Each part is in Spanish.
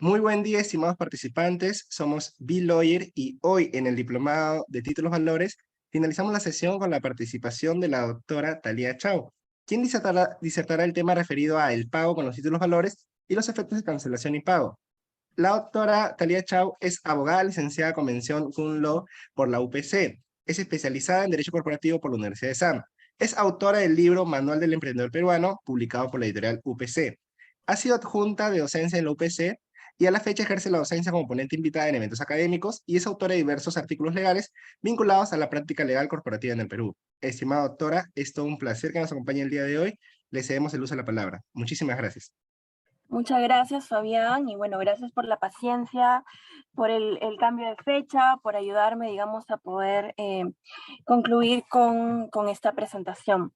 Muy buen día, estimados participantes. Somos B-Lawyer y hoy en el Diplomado de Títulos Valores finalizamos la sesión con la participación de la doctora Thalia Chao, quien disertará el tema referido a el pago con los títulos valores y los efectos de cancelación y pago. La doctora Thalia Chao es abogada licenciada con mención Cum Laude por la UPC. Es especializada en Derecho Corporativo por la Universidad de SAM. Es autora del libro Manual del Emprendedor Peruano, publicado por la editorial UPC. Ha sido adjunta de docencia en la UPC y a la fecha ejerce la docencia como ponente invitada en eventos académicos y es autora de diversos artículos legales vinculados a la práctica legal corporativa en el Perú. Estimada doctora, es todo un placer que nos acompañe el día de hoy. Le cedemos el uso de la palabra. Muchísimas gracias. Muchas gracias, Fabián, y bueno, gracias por la paciencia, por el cambio de fecha, por ayudarme, digamos, a poder concluir con esta presentación.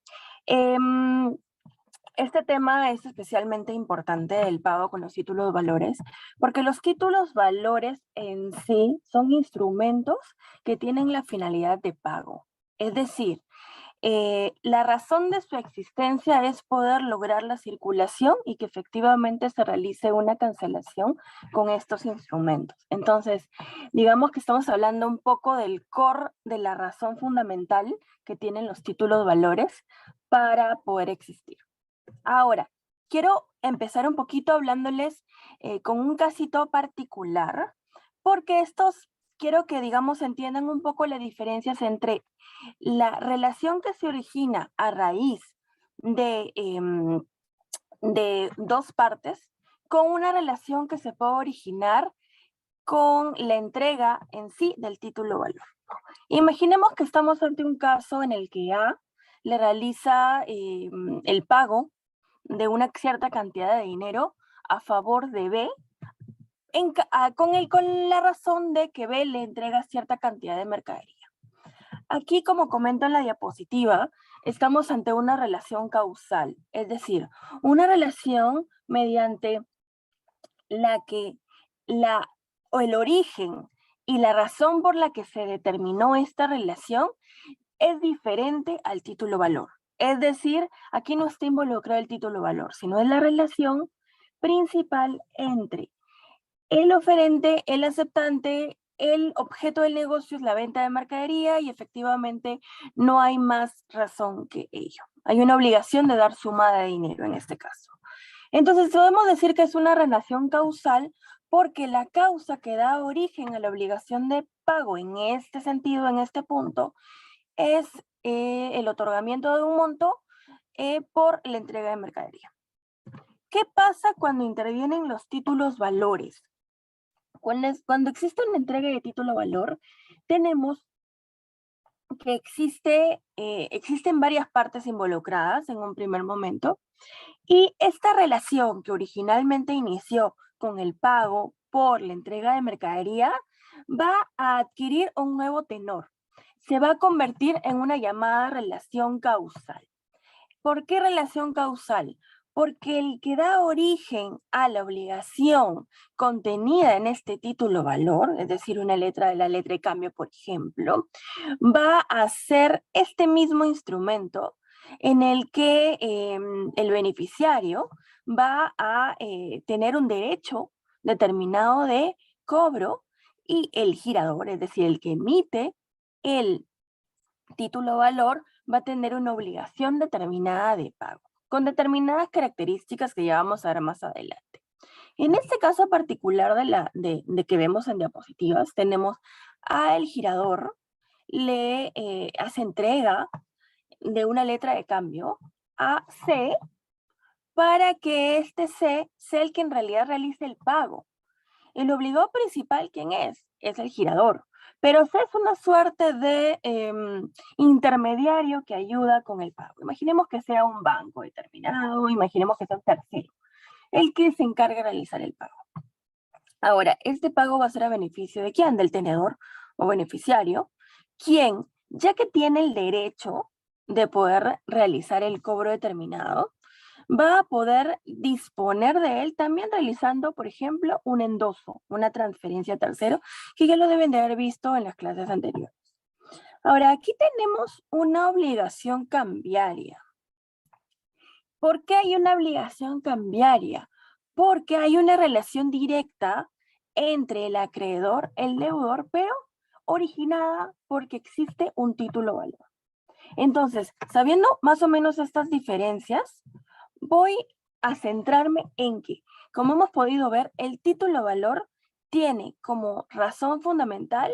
Este tema es especialmente importante, el pago con los títulos valores, porque los títulos valores en sí son instrumentos que tienen la finalidad de pago. Es decir, la razón de su existencia es poder lograr la circulación y que efectivamente se realice una cancelación con estos instrumentos. Entonces, digamos que estamos hablando un poco del core de la razón fundamental que tienen los títulos valores para poder existir. Ahora, quiero empezar un poquito hablándoles con un casito particular, porque estos quiero que, digamos, entiendan un poco las diferencias entre la relación que se origina a raíz de dos partes con una relación que se puede originar con la entrega en sí del título valor. Imaginemos que estamos ante un caso en el que A le realiza el pago de una cierta cantidad de dinero a favor de B con la razón de que B le entrega cierta cantidad de mercadería. Aquí, como comento en la diapositiva, estamos ante una relación causal, es decir, una relación mediante la que el origen y la razón por la que se determinó esta relación es diferente al título valor. Es decir, aquí no está involucrado el título valor, sino es la relación principal entre el oferente, el aceptante, el objeto del negocio es la venta de mercadería y efectivamente no hay más razón que ello. Hay una obligación de dar suma de dinero en este caso. Entonces podemos decir que es una relación causal porque la causa que da origen a la obligación de pago en este sentido, en este punto, es el otorgamiento de un monto por la entrega de mercadería. ¿Qué pasa cuando intervienen los títulos valores? Cuando existe una entrega de título valor, tenemos que existen varias partes involucradas en un primer momento y esta relación que originalmente inició con el pago por la entrega de mercadería va a adquirir un nuevo tenor. Se va a convertir en una llamada relación causal. ¿Por qué relación causal? Porque el que da origen a la obligación contenida en este título valor, es decir, una letra de la letra de cambio, por ejemplo, va a ser este mismo instrumento en el que el beneficiario va a tener un derecho determinado de cobro y el girador, es decir, el que emite el título valor, va a tener una obligación determinada de pago, con determinadas características que ya vamos a ver más adelante. En este caso particular de que vemos en diapositivas, tenemos al girador, le hace entrega de una letra de cambio a C para que este C sea el que en realidad realice el pago. El obligado principal, ¿quién es? Es el girador. Pero C es una suerte de intermediario que ayuda con el pago. Imaginemos que sea un banco determinado, imaginemos que sea un tercero, el que se encarga de realizar el pago. Ahora, este pago va a ser a beneficio de quién? Del tenedor o beneficiario, quien, ya que tiene el derecho de poder realizar el cobro determinado, va a poder disponer de él también realizando, por ejemplo, un endoso, una transferencia a tercero, que ya lo deben de haber visto en las clases anteriores. Ahora, aquí tenemos una obligación cambiaria. ¿Por qué hay una obligación cambiaria? porque hay una relación directa entre el acreedor, el deudor, pero originada porque existe un título valor. Entonces, sabiendo más o menos estas diferencias, voy a centrarme en que, como hemos podido ver, el título valor tiene como razón fundamental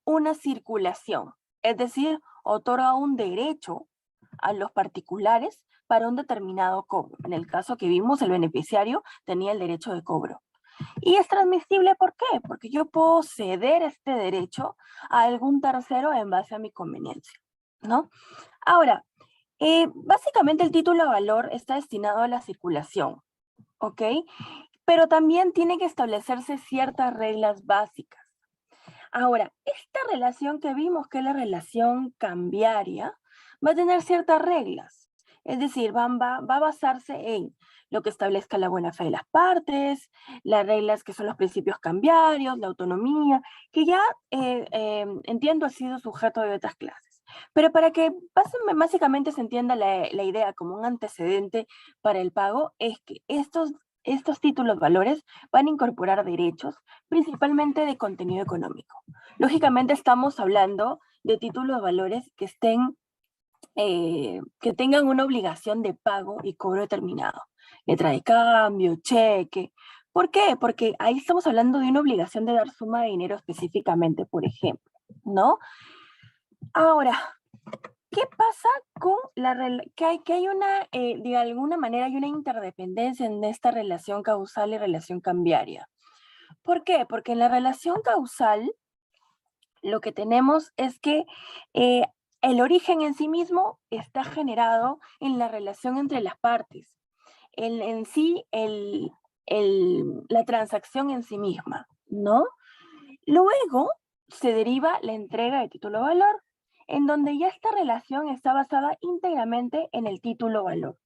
una circulación, es decir, otorga un derecho a los particulares para un determinado cobro. En el caso que vimos, el beneficiario tenía el derecho de cobro. Y es transmisible, ¿por qué? Porque yo puedo ceder este derecho a algún tercero en base a mi conveniencia, ¿no? Ahora, básicamente el título a valor está destinado a la circulación, ¿ok? Pero también tiene que establecerse ciertas reglas básicas. Ahora, esta relación que vimos, que es la relación cambiaria, va a tener ciertas reglas. Es decir, va a basarse en lo que establezca la buena fe de las partes, las reglas que son los principios cambiarios, la autonomía, que ya entiendo ha sido sujeto de otras clases. Pero para que básicamente se entienda la idea como un antecedente para el pago, es que estos títulos valores van a incorporar derechos, principalmente de contenido económico. Lógicamente estamos hablando de títulos valores que que tengan una obligación de pago y cobro determinado. Letra de cambio, cheque. ¿Por qué? Porque ahí estamos hablando de una obligación de dar suma de dinero específicamente, por ejemplo, ¿no? Ahora, ¿qué pasa con que hay una, de alguna manera, hay una interdependencia en esta relación causal y relación cambiaria? ¿Por qué? Porque en la relación causal lo que tenemos es que eh, el origen en sí mismo está generado en la relación entre las partes, en sí la transacción en sí misma, ¿no? Luego se deriva la entrega de título valor, en donde ya esta relación está basada íntegramente en el título valor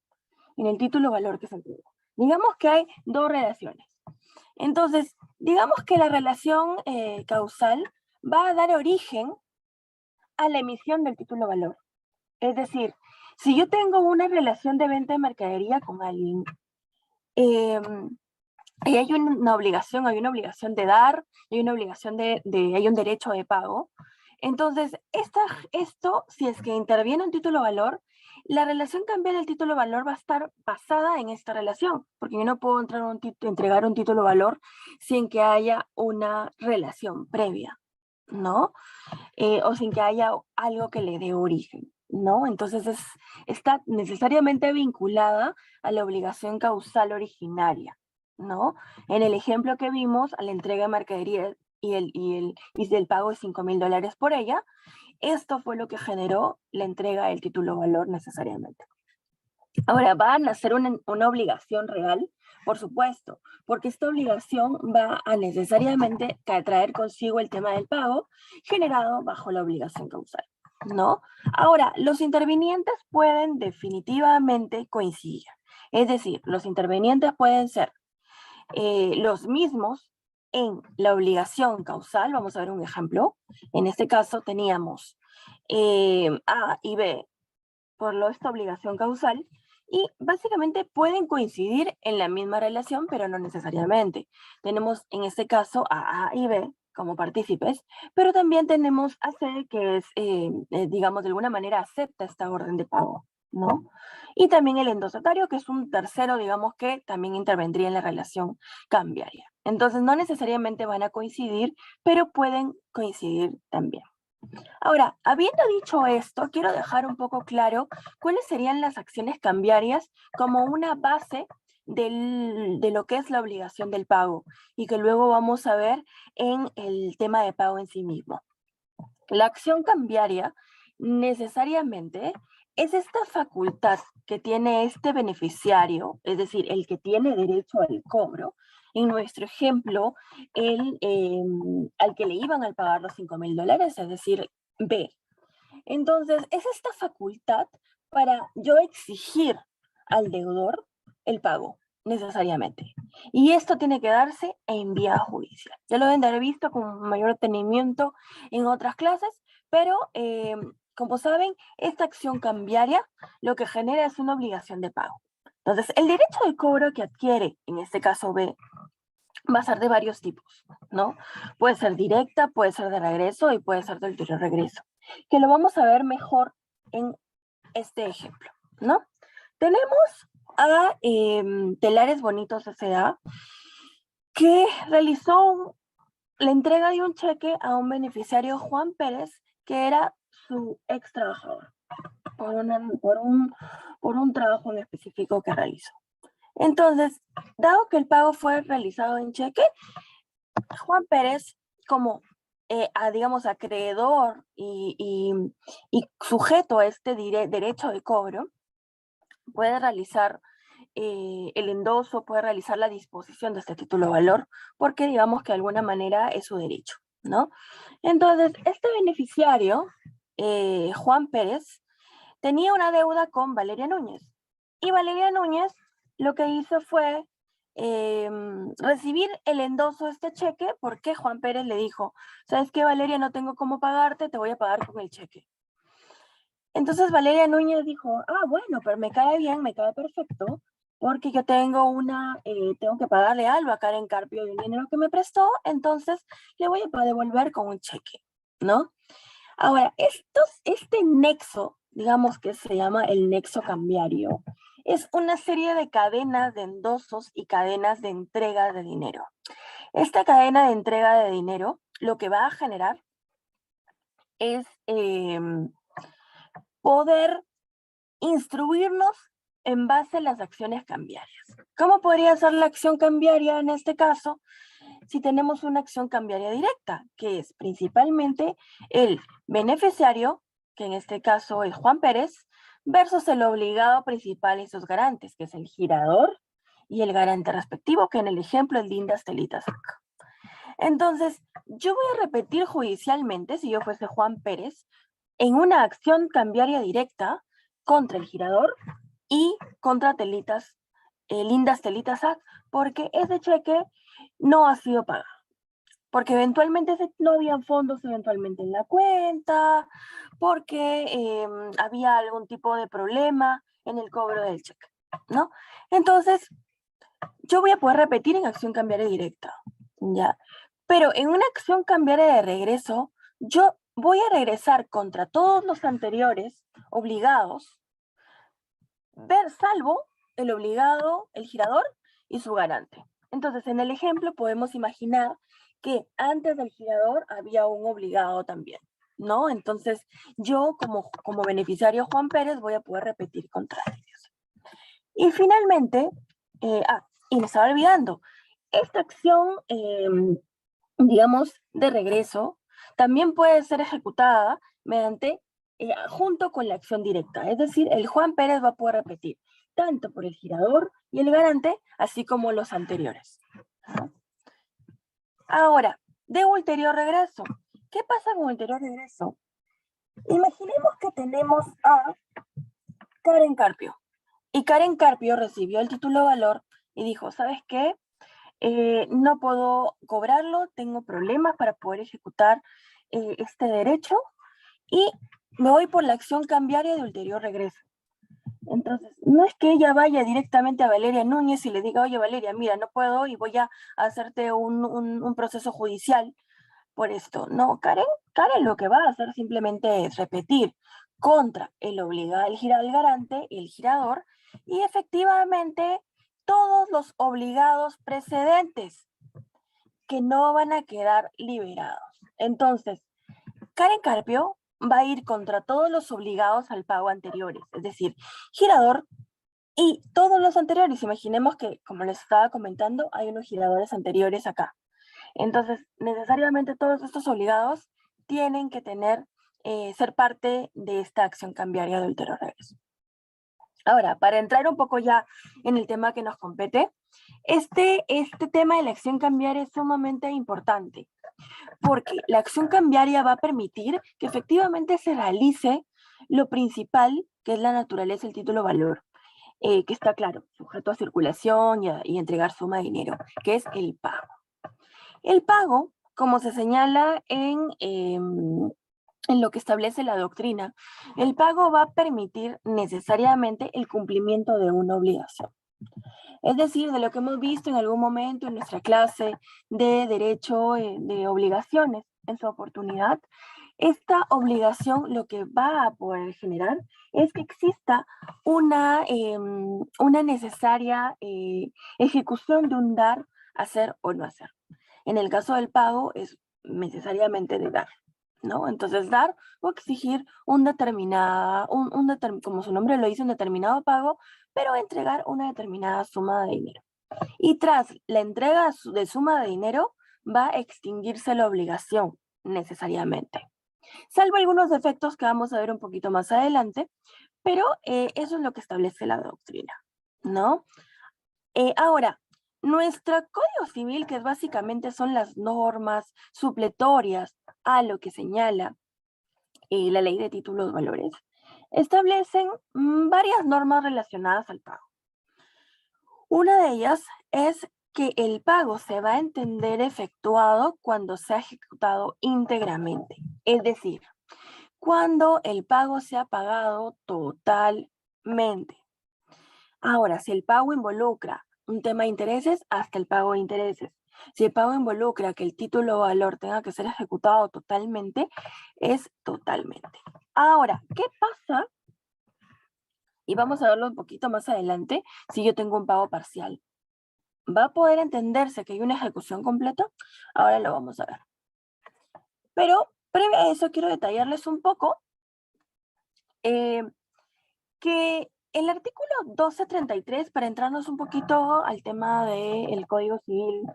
que se entrega. Digamos que hay dos relaciones. Entonces, digamos que la relación causal va a dar origen a la emisión del título valor. Es decir, si yo tengo una relación de venta de mercadería con alguien, eh, y hay una obligación de dar, hay una obligación hay un derecho de pago. Entonces, esto, si es que interviene un título valor, la relación cambiaria del título valor va a estar basada en esta relación, porque yo no puedo entregar un título valor sin que haya una relación previa, ¿no? O sin que haya algo que le dé origen, ¿no? Entonces está necesariamente vinculada a la obligación causal originaria, ¿no? En el ejemplo que vimos, a la entrega de mercadería y el pago de $5,000 por ella, esto fue lo que generó la entrega del título valor necesariamente. Ahora, ¿va a nacer una obligación real? Por supuesto, porque esta obligación va a necesariamente traer consigo el tema del pago generado bajo la obligación causal, ¿no? Ahora, los intervinientes pueden definitivamente coincidir. Es decir, los intervinientes pueden ser los mismos en la obligación causal. Vamos a ver un ejemplo. En este caso teníamos A y B por esta obligación causal y básicamente pueden coincidir en la misma relación, pero no necesariamente. Tenemos en este caso a A y B como partícipes, pero también tenemos a C que es, digamos, de alguna manera acepta esta orden de pago, ¿no? Y también el endosatario, que es un tercero, digamos, que también intervendría en la relación cambiaria. Entonces, no necesariamente van a coincidir, pero pueden coincidir también. Ahora, habiendo dicho esto, quiero dejar un poco claro cuáles serían las acciones cambiarias como una base de lo que es la obligación del pago y que luego vamos a ver en el tema de pago en sí mismo. La acción cambiaria necesariamente es esta facultad que tiene este beneficiario, es decir, el que tiene derecho al cobro. En nuestro ejemplo, al que le iban a pagar los $5,000, es decir, B. Entonces, es esta facultad para yo exigir al deudor el pago, necesariamente. Y esto tiene que darse en vía judicial. Ya lo deben de haber visto con mayor detenimiento en otras clases, pero como saben, esta acción cambiaria lo que genera es una obligación de pago. Entonces, el derecho de cobro que adquiere, en este caso B, va a ser de varios tipos, ¿no? Puede ser directa, puede ser de regreso y puede ser de ulterior regreso, que lo vamos a ver mejor en este ejemplo, ¿no? Tenemos a Telares Bonitos S.A. que realizó la entrega de un cheque a un beneficiario, Juan Pérez, que era su ex trabajador, por un trabajo en específico que realizó. Entonces, dado que el pago fue realizado en cheque, Juan Pérez, como digamos, acreedor y sujeto a este derecho de cobro, puede realizar el endoso, puede realizar la disposición de este título de valor, porque digamos que de alguna manera es su derecho, ¿no? Entonces, este beneficiario, Juan Pérez, tenía una deuda con Valeria Núñez. Y Valeria Núñez lo que hizo fue recibir el endoso de este cheque porque Juan Pérez le dijo, ¿sabes qué, Valeria? No tengo cómo pagarte, te voy a pagar con el cheque. Entonces Valeria Núñez dijo, bueno, pero me cae bien, me cae perfecto, porque yo tengo tengo que pagarle algo a Karen Carpio de un dinero que me prestó, entonces le voy a devolver con un cheque, ¿no? Ahora, este nexo, digamos que se llama el nexo cambiario, es una serie de cadenas de endosos y cadenas de entrega de dinero. Esta cadena de entrega de dinero lo que va a generar es poder instruirnos en base a las acciones cambiarias. ¿Cómo podría ser la acción cambiaria en este caso? Si tenemos una acción cambiaria directa, que es principalmente el beneficiario, que en este caso es Juan Pérez, versus el obligado principal y sus garantes, que es el girador y el garante respectivo, que en el ejemplo es Lindas Telitas Ac. Entonces, yo voy a repetir judicialmente, si yo fuese Juan Pérez, en una acción cambiaria directa contra el girador y contra Lindas Telitas Ac, porque ese cheque no ha sido pagado. Porque eventualmente no habían fondos eventualmente en la cuenta, porque había algún tipo de problema en el cobro del cheque, ¿no? Entonces, yo voy a poder repetir en acción cambiaria directa, ¿ya? Pero en una acción cambiaria de regreso, yo voy a regresar contra todos los anteriores obligados, salvo el obligado, el girador y su garante. Entonces, en el ejemplo podemos imaginar que antes del girador había un obligado también, ¿no? Entonces, yo como beneficiario Juan Pérez voy a poder repetir contra ellos. Y finalmente, y me estaba olvidando, esta acción, digamos, de regreso, también puede ser ejecutada mediante, junto con la acción directa. Es decir, el Juan Pérez va a poder repetir tanto por el girador y el garante, así como los anteriores. Ahora, de ulterior regreso. ¿Qué pasa con ulterior regreso? Imaginemos que tenemos a Karen Carpio. Y Karen Carpio recibió el título de valor y dijo, ¿sabes qué? No puedo cobrarlo, tengo problemas para poder ejecutar este derecho y me voy por la acción cambiaria de ulterior regreso. Entonces, no es que ella vaya directamente a Valeria Núñez y le diga, oye Valeria, mira, no puedo y voy a hacerte un proceso judicial por esto. No, Karen lo que va a hacer simplemente es repetir contra el obligado, el garante y el girador, y efectivamente todos los obligados precedentes que no van a quedar liberados. Entonces, Karen Carpio va a ir contra todos los obligados al pago anteriores, es decir, girador y todos los anteriores. Imaginemos que, como les estaba comentando, hay unos giradores anteriores acá. Entonces, necesariamente todos estos obligados tienen que ser parte de esta acción cambiaria de ulterior regreso. Ahora, para entrar un poco ya en el tema que nos compete, este tema de la acción cambiaria es sumamente importante, porque la acción cambiaria va a permitir que efectivamente se realice lo principal, que es la naturaleza del título valor, que está claro, sujeto a circulación y entregar suma de dinero, que es el pago. El pago, como se señala en en lo que establece la doctrina, el pago va a permitir necesariamente el cumplimiento de una obligación. Es decir, de lo que hemos visto en algún momento en nuestra clase de derecho de obligaciones en su oportunidad, esta obligación lo que va a poder generar es que exista una necesaria ejecución de un dar, hacer o no hacer. En el caso del pago es necesariamente de dar, ¿no? Entonces dar o exigir como su nombre lo dice, un determinado pago, pero entregar una determinada suma de dinero. Y tras la entrega de suma de dinero, va a extinguirse la obligación necesariamente. Salvo algunos defectos que vamos a ver un poquito más adelante, pero eso es lo que establece la doctrina, ¿no? Ahora, nuestro Código Civil, que básicamente son las normas supletorias a lo que señala la Ley de Títulos Valores, establecen varias normas relacionadas al pago. Una de ellas es que el pago se va a entender efectuado cuando se ha ejecutado íntegramente, es decir, cuando el pago se ha pagado totalmente. Ahora, si el pago involucra un tema de intereses, hasta el pago de intereses. Si el pago involucra que el título o valor tenga que ser ejecutado totalmente, es totalmente. Ahora, ¿qué pasa? Y vamos a verlo un poquito más adelante si yo tengo un pago parcial. ¿Va a poder entenderse que hay una ejecución completa? Ahora lo vamos a ver. Pero previo a eso quiero detallarles un poco que el artículo 1233, para entrarnos un poquito al tema del Código Civil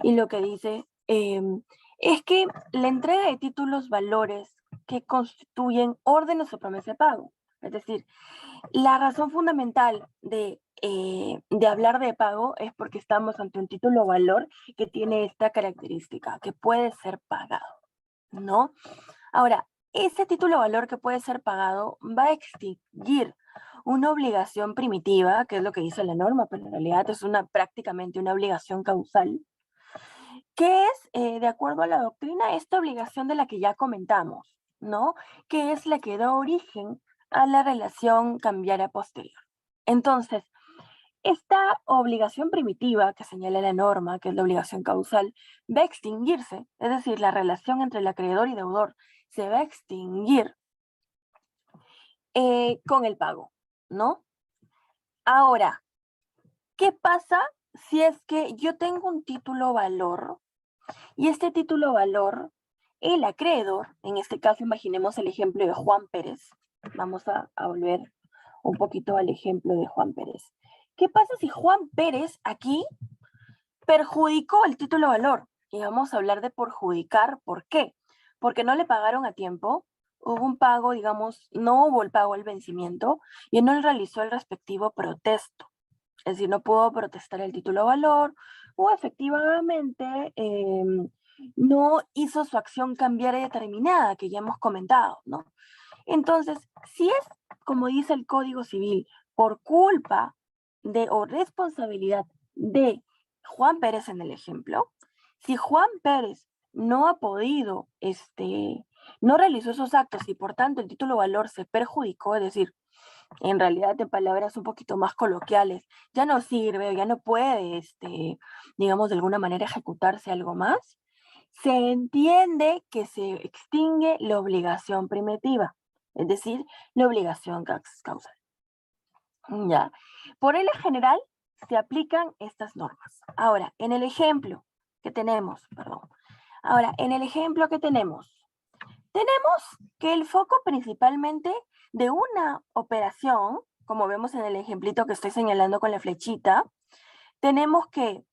y lo que dice, es que la entrega de títulos valores que constituyen órdenes o promesa de pago. Es decir, la razón fundamental de hablar de pago es porque estamos ante un título valor que tiene esta característica, que puede ser pagado, ¿no? Ahora, ese título valor que puede ser pagado va a extinguir una obligación primitiva, que es lo que dice la norma, pero en realidad es prácticamente una obligación causal, que es, de acuerdo a la doctrina, esta obligación de la que ya comentamos, ¿no? Que es la que da origen a la relación cambiaria posterior. Entonces, esta obligación primitiva que señala la norma, que es la obligación causal, va a extinguirse, es decir, la relación entre el acreedor y deudor se va a extinguir con el pago, ¿no? Ahora, ¿qué pasa si es que yo tengo un título valor y este título valor, el acreedor, en este caso imaginemos el ejemplo de Juan Pérez, vamos a volver un poquito al ejemplo de Juan Pérez. ¿Qué pasa si Juan Pérez aquí perjudicó el título valor? Y vamos a hablar de perjudicar, ¿por qué? Porque no le pagaron a tiempo, hubo un pago, digamos, no hubo el pago al vencimiento y no realizó el respectivo protesto. Es decir, no pudo protestar el título valor o efectivamente no hizo su acción cambiaria determinada que ya hemos comentado, ¿no? Entonces, si es, como dice el Código Civil, por culpa de o responsabilidad de Juan Pérez en el ejemplo, si Juan Pérez no ha podido, no realizó esos actos y por tanto el título valor se perjudicó, es decir, en realidad en palabras un poquito más coloquiales, ya no sirve, ya no puede, digamos, de alguna manera ejecutarse algo más, se entiende que se extingue la obligación primitiva, es decir, la obligación causal. Ya. Por regla general, se aplican estas normas. Ahora, en el ejemplo que tenemos, tenemos que el foco principalmente de una operación, como vemos en el ejemplito que estoy señalando con la flechita, tenemos que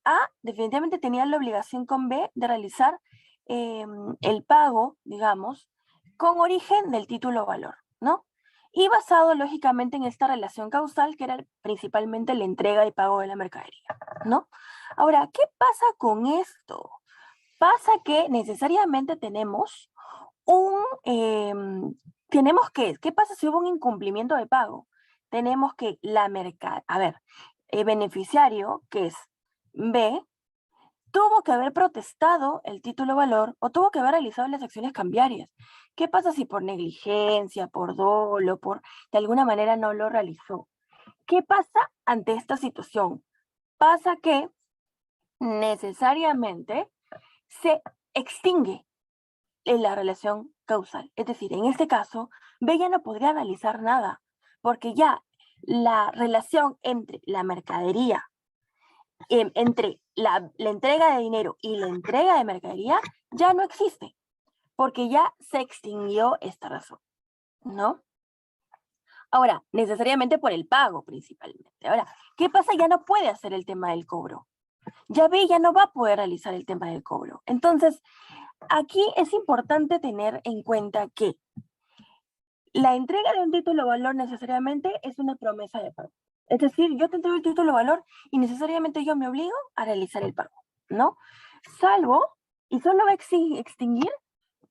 A definitivamente tenía la obligación con B de realizar el pago, digamos, con origen del título valor, ¿no? Y basado lógicamente en esta relación causal que era principalmente la entrega y pago de la mercadería, ¿no? Ahora, ¿qué pasa con esto? Pasa que necesariamente ¿qué pasa si hubo un incumplimiento de pago? Tenemos que el beneficiario, que es B, tuvo que haber protestado el título valor o tuvo que haber realizado las acciones cambiarias. ¿Qué pasa si por negligencia, por dolo, por de alguna manera no lo realizó? ¿Qué pasa ante esta situación? Pasa que necesariamente se extingue la relación causal. Es decir, en este caso, B ya no podría realizar nada, porque ya la relación entre la mercadería, entre la entrega de dinero y la entrega de mercadería, ya no existe, porque ya se extinguió esta razón, ¿no? Ahora, necesariamente por el pago principalmente. Ahora, ¿qué pasa? Ya no puede hacer el tema del cobro. Ya B ya no va a poder realizar el tema del cobro. Entonces, aquí es importante tener en cuenta que la entrega de un título valor necesariamente es una promesa de pago. Es decir, yo te entrego el título valor y necesariamente yo me obligo a realizar el pago, ¿no? Salvo, y solo va a extinguir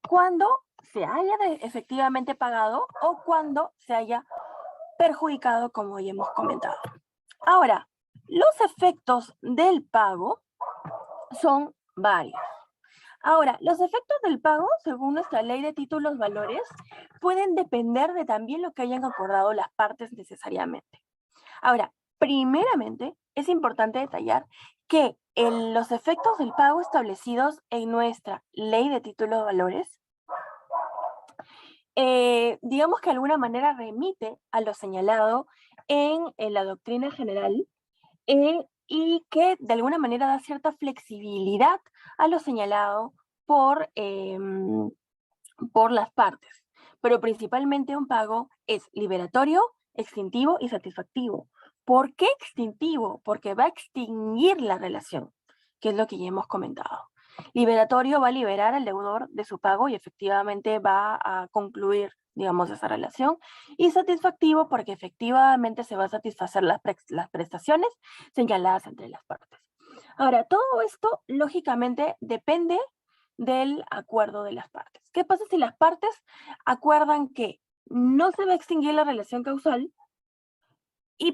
cuando se haya efectivamente pagado o cuando se haya perjudicado, como ya hemos comentado. Ahora, los efectos del pago son varios. Ahora, los efectos del pago, según nuestra ley de títulos valores, pueden depender de también lo que hayan acordado las partes necesariamente. Ahora, primeramente, es importante detallar que los efectos del pago establecidos en nuestra ley de títulos valores, digamos que de alguna manera remite a lo señalado en la doctrina general y que de alguna manera da cierta flexibilidad a lo señalado por las partes. Pero principalmente un pago es liberatorio, extintivo y satisfactivo. ¿Por qué extintivo? Porque va a extinguir la relación, que es lo que ya hemos comentado. Liberatorio va a liberar al deudor de su pago y efectivamente va a concluir, digamos, esa relación. Y satisfactivo porque efectivamente se va a satisfacer las prestaciones señaladas entre las partes. Ahora, todo esto lógicamente depende del acuerdo de las partes. ¿Qué pasa si las partes acuerdan que no se va a extinguir la relación causal,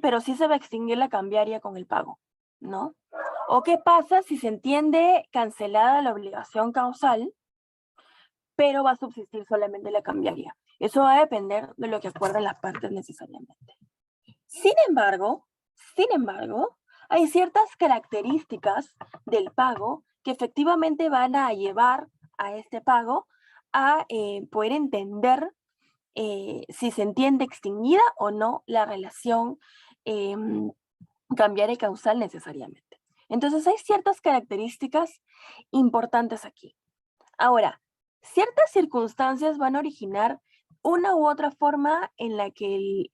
pero sí se va a extinguir la cambiaria con el pago, ¿no? ¿O qué pasa si se entiende cancelada la obligación causal, pero va a subsistir solamente la cambiaria? Eso va a depender de lo que acuerden las partes necesariamente. Sin embargo, hay ciertas características del pago que efectivamente van a llevar a este pago a poder entender si se entiende extinguida o no la relación cambiaria y causal necesariamente. Entonces hay ciertas características importantes aquí. Ahora, ciertas circunstancias van a originar una u otra forma en la que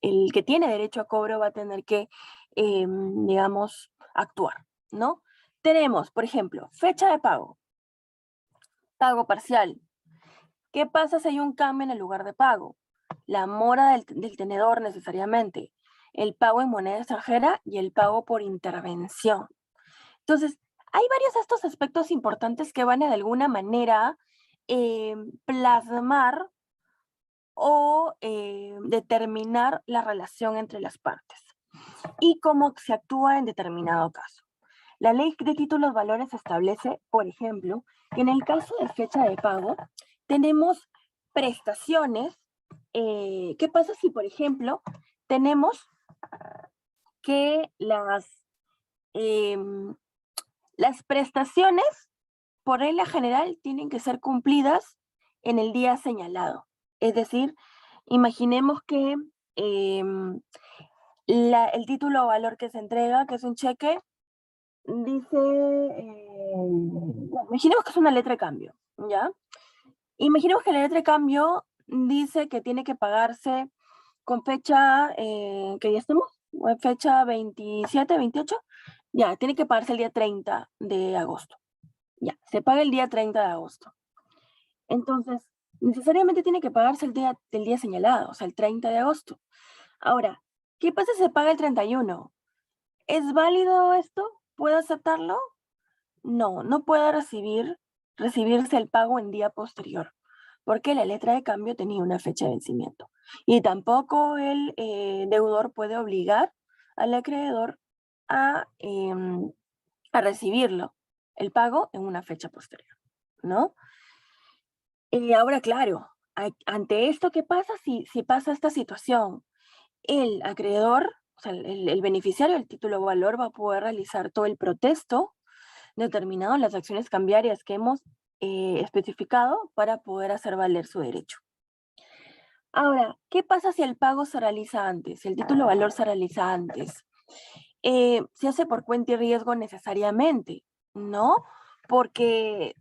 el que tiene derecho a cobro va a tener que, digamos, actuar, ¿no? Tenemos, por ejemplo, fecha de pago, pago parcial. ¿Qué pasa si hay un cambio en el lugar de pago? La mora del tenedor necesariamente, el pago en moneda extranjera y el pago por intervención. Entonces, hay varios de estos aspectos importantes que van a de alguna manera plasmar o determinar la relación entre las partes y cómo se actúa en determinado caso. La ley de títulos valores establece, por ejemplo, que en el caso de fecha de pago tenemos prestaciones. ¿Qué pasa si, por ejemplo, tenemos que las prestaciones, por regla general, tienen que ser cumplidas en el día señalado? Es decir, imaginemos que el título o valor que se entrega, que es un cheque, dice, imaginemos que es una letra de cambio, ¿ya? Imaginemos que la letra de cambio dice que tiene que pagarse con fecha, que ya estamos, fecha 27, 28, ya, tiene que pagarse el día 30 de agosto. Ya, se paga el día 30 de agosto. Entonces, necesariamente tiene que pagarse del día señalado, o sea, el 30 de agosto. Ahora, ¿qué pasa si se paga el 31? ¿Es válido esto? ¿Puedo aceptarlo? No, no puede recibirse el pago en día posterior, porque la letra de cambio tenía una fecha de vencimiento. Y tampoco el deudor puede obligar al acreedor a recibirlo, el pago en una fecha posterior, ¿no? Ahora, claro, ante esto, ¿qué pasa si pasa esta situación? El acreedor, o sea, el beneficiario del título de valor va a poder realizar todo el protesto determinado en las acciones cambiarias que hemos especificado para poder hacer valer su derecho. Ahora, ¿qué pasa si el pago se realiza antes? Si el título de valor se realiza antes. Se hace por cuenta y riesgo necesariamente, ¿no? Porque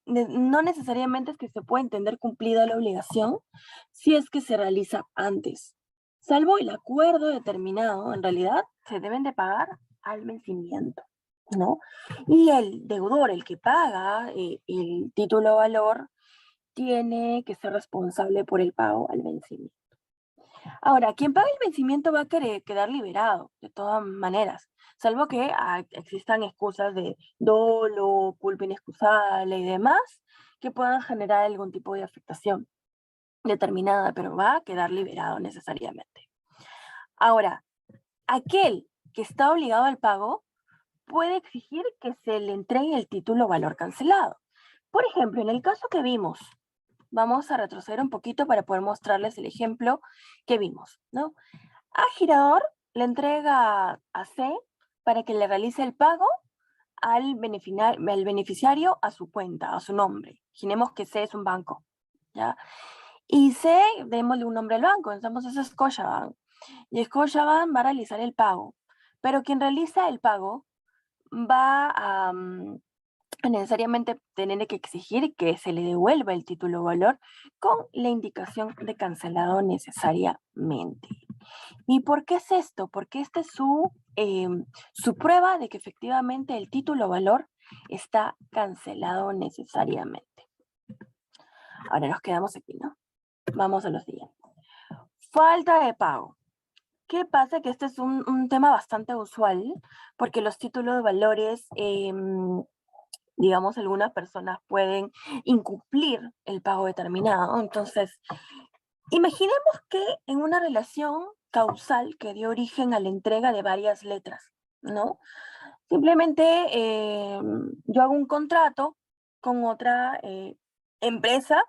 no necesariamente es que se pueda entender cumplida la obligación si es que se realiza antes. Salvo el acuerdo determinado, en realidad se deben de pagar al vencimiento, ¿no? Y el deudor, el que paga el título de valor, tiene que ser responsable por el pago al vencimiento. Ahora, quien paga el vencimiento va a querer quedar liberado, de todas maneras, salvo que existan excusas de dolo, culpa inexcusable y demás, que puedan generar algún tipo de afectación determinada, pero va a quedar liberado necesariamente. Ahora, aquel que está obligado al pago puede exigir que se le entregue el título valor cancelado. Por ejemplo, en el caso que vimos, vamos a retroceder un poquito para poder mostrarles el ejemplo que vimos, ¿no? A Girador le entrega a C para que le realice el pago al beneficiario a su cuenta, a su nombre. Imaginemos que C es un banco, ¿ya? Y C, démosle un nombre al banco, entonces es Scotiabank. Y Scotiabank va a realizar el pago, pero quien realiza el pago va a necesariamente tener que exigir que se le devuelva el título valor con la indicación de cancelado necesariamente. ¿Y por qué es esto? Porque esta es su prueba de que efectivamente el título valor está cancelado necesariamente. Ahora nos quedamos aquí, ¿no? Vamos a lo siguiente. Falta de pago. ¿Qué pasa? Que este es un tema bastante usual porque los títulos de valores, digamos, algunas personas pueden incumplir el pago determinado. Entonces, imaginemos que en una relación causal que dio origen a la entrega de varias letras, ¿no? Simplemente yo hago un contrato con otra empresa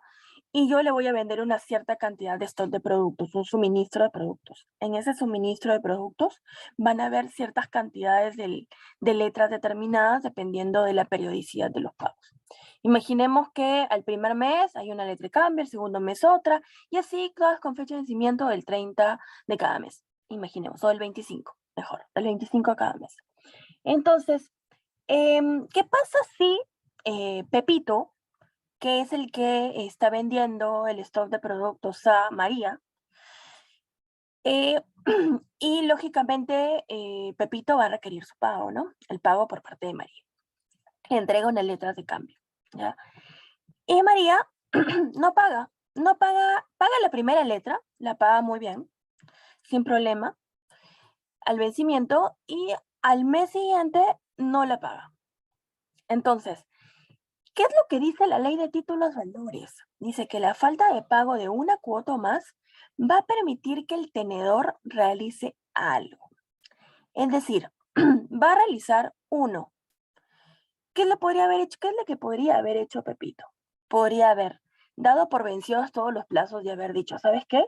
y yo le voy a vender una cierta cantidad de stock de productos, un suministro de productos. En ese suministro de productos van a haber ciertas cantidades de letras determinadas dependiendo de la periodicidad de los pagos. Imaginemos que al primer mes hay una letra de cambio, el segundo mes otra, y así todas con fecha de vencimiento del 30 de cada mes. Imaginemos, o del 25, mejor, del 25 a cada mes. Entonces, ¿qué pasa si Pepito, que es el que está vendiendo el stock de productos a María, y lógicamente Pepito va a requerir su pago, ¿no? El pago por parte de María. Le entrega unas letras de cambio, ¿ya? Y María paga la primera letra, la paga muy bien, sin problema, al vencimiento, y al mes siguiente no la paga. Entonces, ¿qué es lo que dice la ley de títulos valores? Dice que la falta de pago de una cuota o más va a permitir que el tenedor realice algo. Es decir, va a realizar uno. ¿Qué le podría haber hecho? ¿Qué es lo que podría haber hecho Pepito? Podría haber dado por vencidos todos los plazos y haber dicho, ¿sabes qué?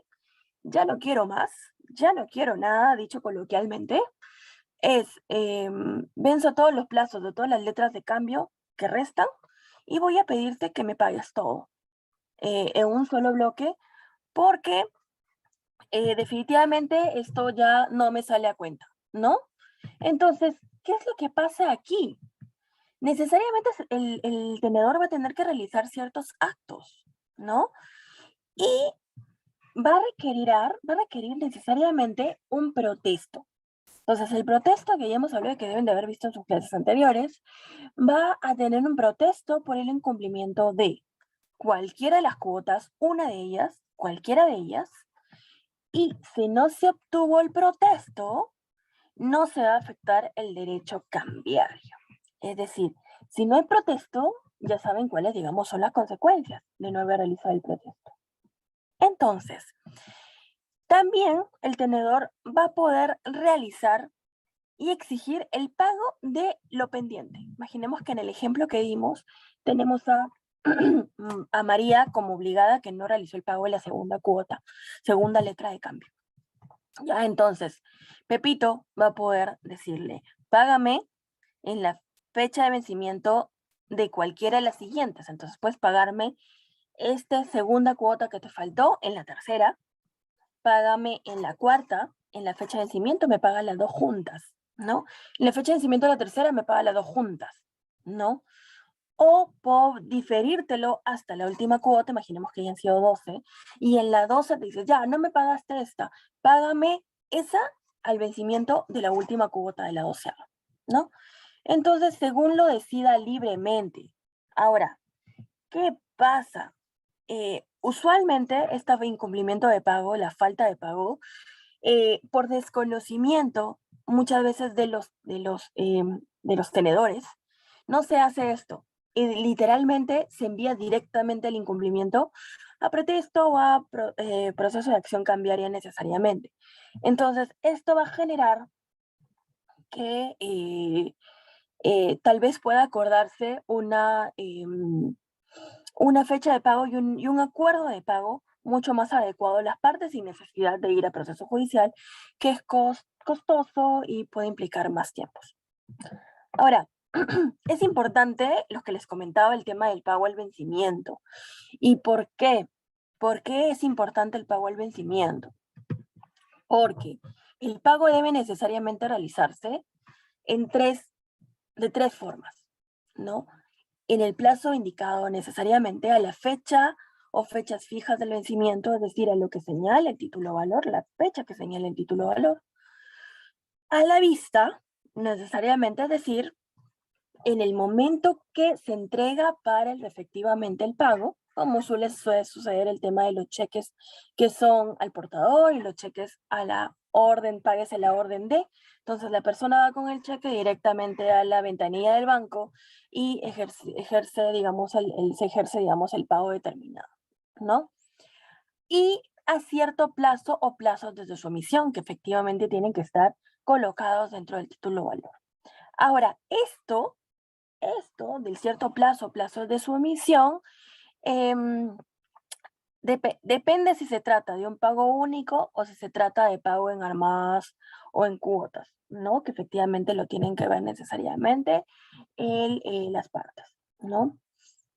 Ya no quiero más, ya no quiero nada, dicho coloquialmente. Venzo todos los plazos de todas las letras de cambio que restan y voy a pedirte que me pagues todo en un solo bloque porque definitivamente esto ya no me sale a cuenta, ¿no? Entonces, ¿qué es lo que pasa aquí? Necesariamente el tenedor va a tener que realizar ciertos actos, ¿no? Y va a requerir necesariamente un protesto. Entonces, el protesto que ya hemos hablado que deben de haber visto en sus clases anteriores, va a tener un protesto por el incumplimiento de cualquiera de las cuotas, una de ellas, cualquiera de ellas, y si no se obtuvo el protesto, no se va a afectar el derecho cambiario. Es decir, si no hay protesto, ya saben cuáles, digamos, son las consecuencias de no haber realizado el protesto. Entonces, también el tenedor va a poder realizar y exigir el pago de lo pendiente. Imaginemos que en el ejemplo que dimos tenemos a María como obligada que no realizó el pago de la segunda cuota, segunda letra de cambio. Ya, entonces, Pepito va a poder decirle, págame en la fecha de vencimiento de cualquiera de las siguientes. Entonces, puedes pagarme esta segunda cuota que te faltó en la tercera, págame en la cuarta, en la fecha de vencimiento me paga las dos juntas, ¿no? En la fecha de vencimiento de la tercera me paga las dos juntas, ¿no? O puedo diferírtelo hasta la última cuota, imaginemos que hayan sido 12, y en la 12 te dices, ya, no me pagaste esta, págame esa al vencimiento de la última cuota de la 12, ¿no? Entonces, según lo decida libremente. Ahora, ¿qué pasa? Usualmente este incumplimiento de pago, la falta de pago, por desconocimiento muchas veces de los tenedores, no se hace esto. Y literalmente se envía directamente el incumplimiento a pretexto o a proceso de acción cambiaria necesariamente. Entonces, esto va a generar que tal vez pueda acordarse una fecha de pago y un acuerdo de pago mucho más adecuado a las partes sin necesidad de ir a proceso judicial, que es costoso y puede implicar más tiempos. Ahora, es importante lo que les comentaba, el tema del pago al vencimiento. ¿Y por qué? ¿Por qué es importante el pago al vencimiento? Porque el pago debe necesariamente realizarse en de tres formas, ¿no? En el plazo indicado necesariamente a la fecha o fechas fijas del vencimiento, es decir, a lo que señala el título valor, la fecha que señala el título valor. A la vista, necesariamente, es decir, en el momento que se entrega para efectivamente el pago, como suele suceder el tema de los cheques que son al portador y los cheques a la orden, páguese la orden de. Entonces la persona va con el cheque directamente a la ventanilla del banco y digamos, se ejerce, digamos, el pago determinado, ¿no? Y a cierto plazo o plazos desde su emisión, que efectivamente tienen que estar colocados dentro del título valor. Ahora, esto del cierto plazo de su emisión, em, depende si se trata de un pago único o si se trata de pago en armadas o en cuotas, ¿no? Que efectivamente lo tienen que ver necesariamente las partes, ¿no?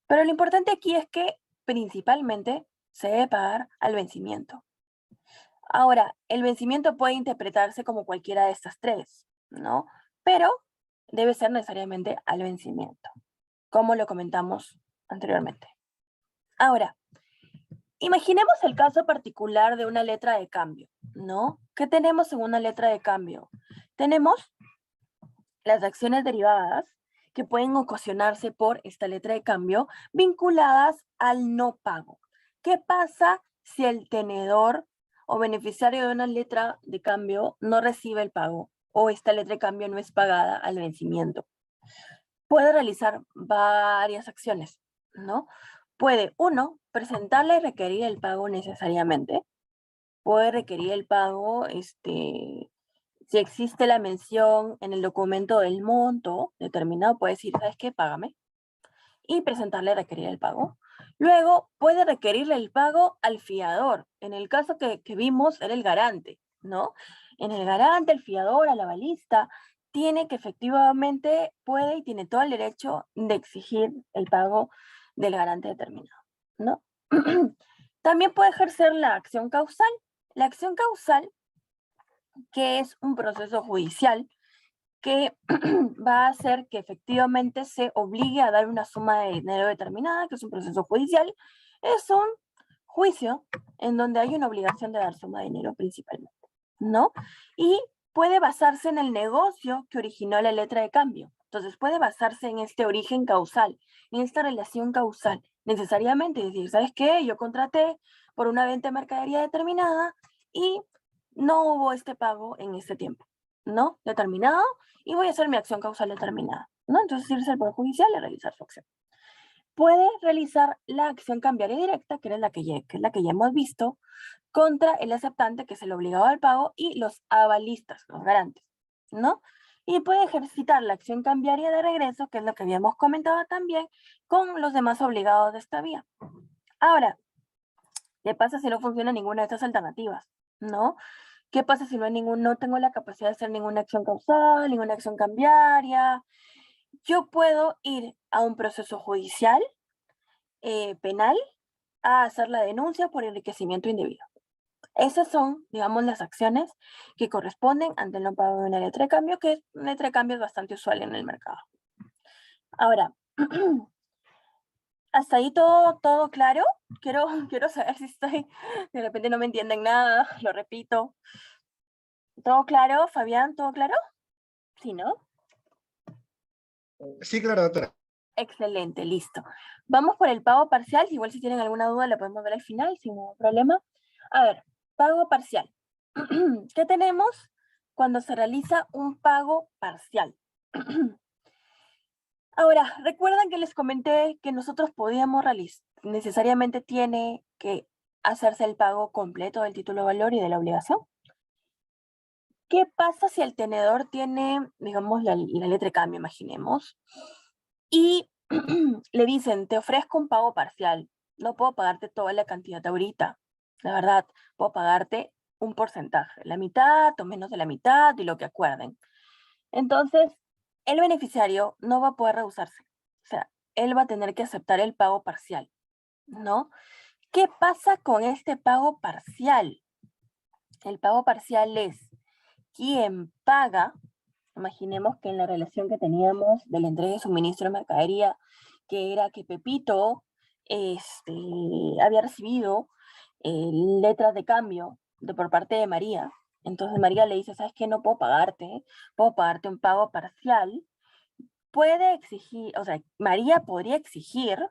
Pero lo importante aquí es que principalmente se debe pagar al vencimiento. Ahora, el vencimiento puede interpretarse como cualquiera de estas tres, ¿no? Pero debe ser necesariamente al vencimiento, como lo comentamos anteriormente. Ahora, imaginemos el caso particular de una letra de cambio, ¿no? ¿Qué tenemos en una letra de cambio? Tenemos las acciones derivadas que pueden ocasionarse por esta letra de cambio vinculadas al no pago. ¿Qué pasa si el tenedor o beneficiario de una letra de cambio no recibe el pago o esta letra de cambio no es pagada al vencimiento? Puede realizar varias acciones, ¿no? Puede, uno, presentarle y requerir el pago necesariamente. Puede requerir el pago, si existe la mención en el documento del monto determinado, puede decir, ¿sabes qué? Págame. Y presentarle y requerir el pago. Luego, puede requerirle el pago al fiador. En el caso que vimos, era el garante, ¿no? En el garante, el fiador, al avalista, tiene que efectivamente, puede y tiene todo el derecho de exigir el pago del garante determinado, ¿no? También puede ejercer la acción causal. La acción causal, que es un proceso judicial que va a hacer que efectivamente se obligue a dar una suma de dinero determinada, que es un proceso judicial, es un juicio en donde hay una obligación de dar suma de dinero principalmente, ¿no? Y puede basarse en el negocio que originó la letra de cambio. Entonces puede basarse en este origen causal, en esta relación causal, necesariamente decir, ¿sabes qué? Yo contraté por una venta de mercadería determinada y no hubo este pago en este tiempo, ¿no? Determinado, y voy a hacer mi acción causal determinada, ¿no? Entonces irse al Poder Judicial y realizar su acción. Puede realizar la acción cambiaria directa, que es la que ya hemos visto, contra el aceptante, que es el obligado al pago, y los avalistas, los garantes, ¿no? y puede ejercitar la acción cambiaria de regreso, que es lo que habíamos comentado también, con los demás obligados de esta vía. Ahora, ¿qué pasa si no funciona ninguna de estas alternativas? ¿No? ¿Qué pasa si no tengo la capacidad de hacer ninguna acción causal, ninguna acción cambiaria? Yo puedo ir a un proceso judicial, penal, a hacer la denuncia por enriquecimiento indebido. Esas son, digamos, las acciones que corresponden ante el no pago de una letra de cambio, que una letra de cambio es bastante usual en el mercado. Ahora, hasta ahí todo claro. Quiero saber si de repente no me entienden nada, lo repito. ¿Todo claro, Fabián? ¿Todo claro? Sí, ¿no? Sí, claro, doctora. Excelente, listo. Vamos por el pago parcial. Igual si tienen alguna duda la podemos ver al final, sin ningún problema. A ver, pago parcial. ¿Qué tenemos cuando se realiza un pago parcial? Ahora, recuerdan que les comenté que nosotros podíamos realizar, necesariamente tiene que hacerse el pago completo del título de valor y de la obligación. ¿Qué pasa si el tenedor tiene, digamos, la letra de cambio, imaginemos, y le dicen, te ofrezco un pago parcial, no puedo pagarte toda la cantidad ahorita, la verdad, puedo pagarte un porcentaje, la mitad o menos de la mitad y lo que acuerden. Entonces, el beneficiario no va a poder rehusarse, o sea, él va a tener que aceptar el pago parcial, ¿no? ¿Qué pasa con este pago parcial? El pago parcial es quien paga. Imaginemos que en la relación que teníamos de la entrega de suministro de mercadería, que era que Pepito había recibido letras de cambio por parte de María. Entonces María le dice, ¿sabes qué? No puedo pagarte un pago parcial. Puede exigir, o sea, María podría exigir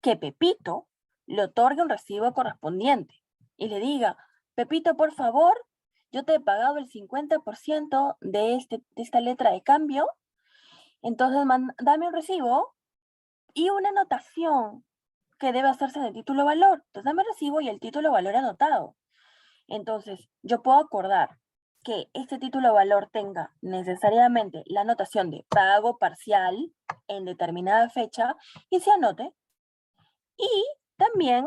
que Pepito le otorgue un recibo correspondiente y le diga, Pepito, por favor, yo te he pagado el 50% de esta letra de cambio, entonces dame un recibo y una anotación que debe hacerse de título valor. Entonces dame el recibo y el título valor anotado. Entonces, yo puedo acordar que este título valor tenga necesariamente la anotación de pago parcial en determinada fecha y se anote. Y también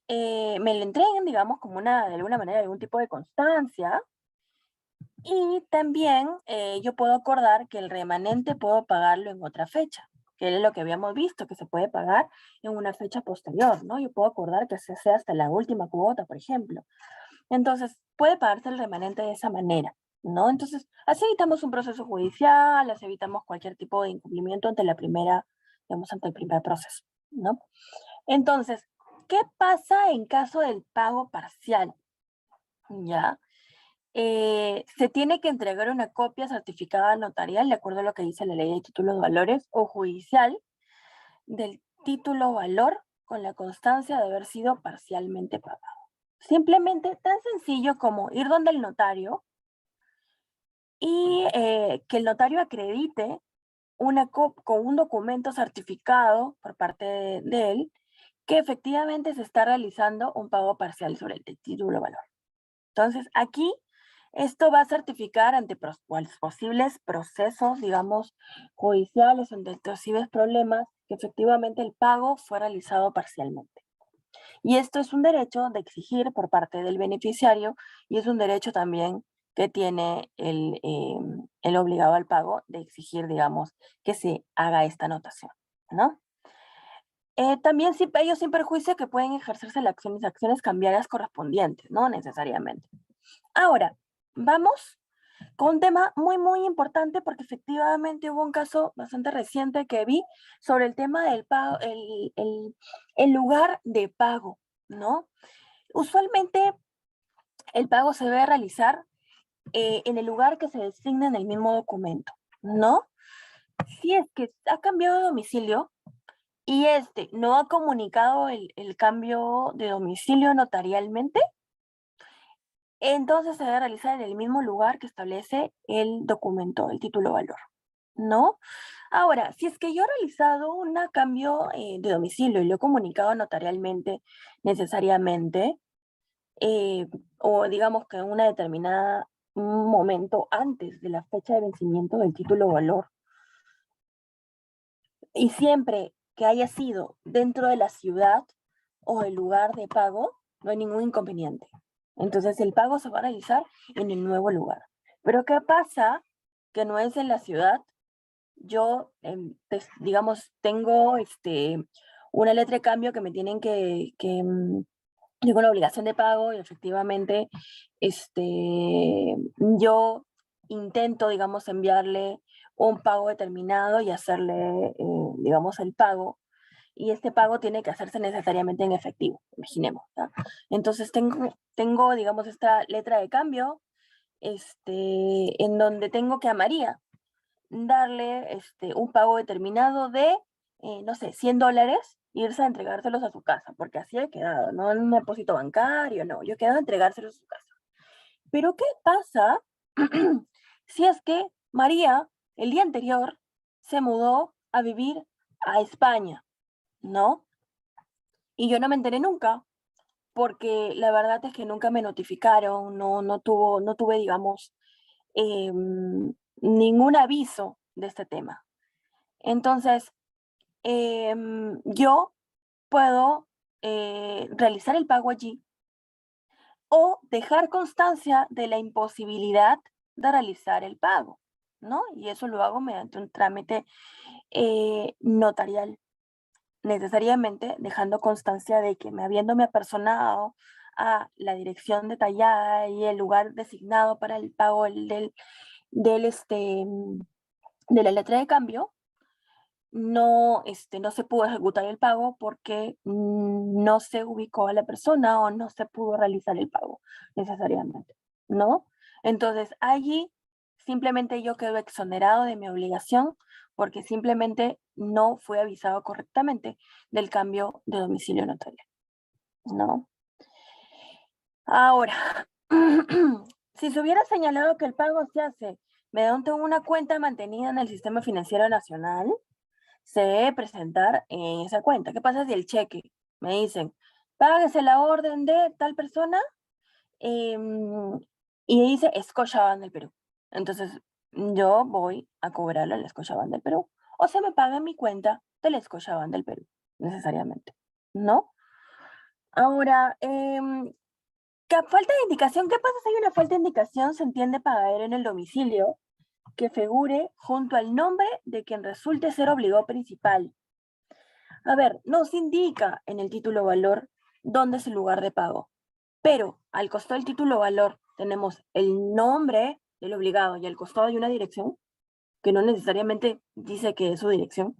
me lo entreguen, digamos, como de alguna manera, algún tipo de constancia. Y también yo puedo acordar que el remanente puedo pagarlo en otra fecha, que es lo que habíamos visto, que se puede pagar en una fecha posterior, ¿no? Yo puedo acordar que se sea hasta la última cuota, por ejemplo. Entonces, puede pagarse el remanente de esa manera, ¿no? Entonces, así evitamos un proceso judicial, así evitamos cualquier tipo de incumplimiento ante digamos, ante el primer proceso, ¿no? Entonces, ¿qué pasa en caso del pago parcial? ¿Ya? Se tiene que entregar una copia certificada notarial, de acuerdo a lo que dice la ley de títulos de valores, o judicial, del título valor con la constancia de haber sido parcialmente pagado. Simplemente tan sencillo como ir donde el notario y que el notario acredite con un documento certificado por parte de él que efectivamente se está realizando un pago parcial sobre el título valor. Entonces, aquí esto va a certificar ante posibles procesos, digamos, judiciales, ante posibles problemas, que efectivamente el pago fue realizado parcialmente. Y esto es un derecho de exigir por parte del beneficiario y es un derecho también que tiene el obligado al pago de exigir, digamos, que se haga esta anotación, ¿no? También ellos sin perjuicio que pueden ejercerse las acciones cambiarias correspondientes, no necesariamente. Ahora, vamos con un tema muy importante porque efectivamente hubo un caso bastante reciente que vi sobre el tema del pago, el lugar de pago, ¿no? Usualmente el pago se debe realizar en el lugar que se designa en el mismo documento, ¿no? Si es que ha cambiado de domicilio y este no ha comunicado el cambio de domicilio notarialmente, entonces se debe realizar en el mismo lugar que establece el documento, el título valor, ¿no? Ahora, si es que yo he realizado un cambio de domicilio y lo he comunicado notarialmente necesariamente, o digamos que en una determinada un momento antes de la fecha de vencimiento del título valor. Y siempre que haya sido dentro de la ciudad o el lugar de pago, no hay ningún inconveniente. Entonces el pago se va a realizar en el nuevo lugar. Pero ¿qué pasa? Que no es en la ciudad. Yo, digamos, tengo una letra de cambio que me tienen tengo una obligación de pago y efectivamente yo intento, digamos, enviarle un pago determinado y hacerle, digamos, el pago. Y este pago tiene que hacerse necesariamente en efectivo, imaginemos, ¿ya? Entonces tengo, digamos, esta letra de cambio, en donde tengo que a María darle un pago determinado de, no sé, $100, irse a entregárselos a su casa, porque así he quedado, no en un depósito bancario, no, yo he quedado a entregárselos a su casa. Pero ¿qué pasa si es que María el día anterior se mudó a vivir a España, ¿no? Y yo no me enteré nunca, porque la verdad es que nunca me notificaron, no tuve, digamos, ningún aviso de este tema. Entonces, yo puedo realizar el pago allí o dejar constancia de la imposibilidad de realizar el pago, ¿no? Y eso lo hago mediante un trámite notarial, necesariamente dejando constancia de que habiéndome apersonado a la dirección detallada y el lugar designado para el pago de la letra de cambio, no se pudo ejecutar el pago porque no se ubicó a la persona o no se pudo realizar el pago necesariamente, ¿no? Entonces, allí simplemente yo quedo exonerado de mi obligación porque simplemente no fue avisado correctamente del cambio de domicilio notarial, ¿no? Ahora, si se hubiera señalado que el pago se hace mediante una cuenta mantenida en el Sistema Financiero Nacional, se debe presentar en esa cuenta. ¿Qué pasa si el cheque? Me dicen, páguese la orden de tal persona em, y dice Scotiabank del Perú. Entonces, yo voy a cobrarle al Scotiabank del Perú. O se me paga en mi cuenta del Scotiabank del Perú, necesariamente, ¿no? Ahora, ¿qué falta de indicación? ¿Qué pasa si hay una falta de indicación? Se entiende pagadero en el domicilio que figure junto al nombre de quien resulte ser obligado principal. A ver, nos indica en el título valor dónde es el lugar de pago, pero al costado del título valor tenemos el nombre del obligado y al costado hay una dirección que no necesariamente dice que es su dirección.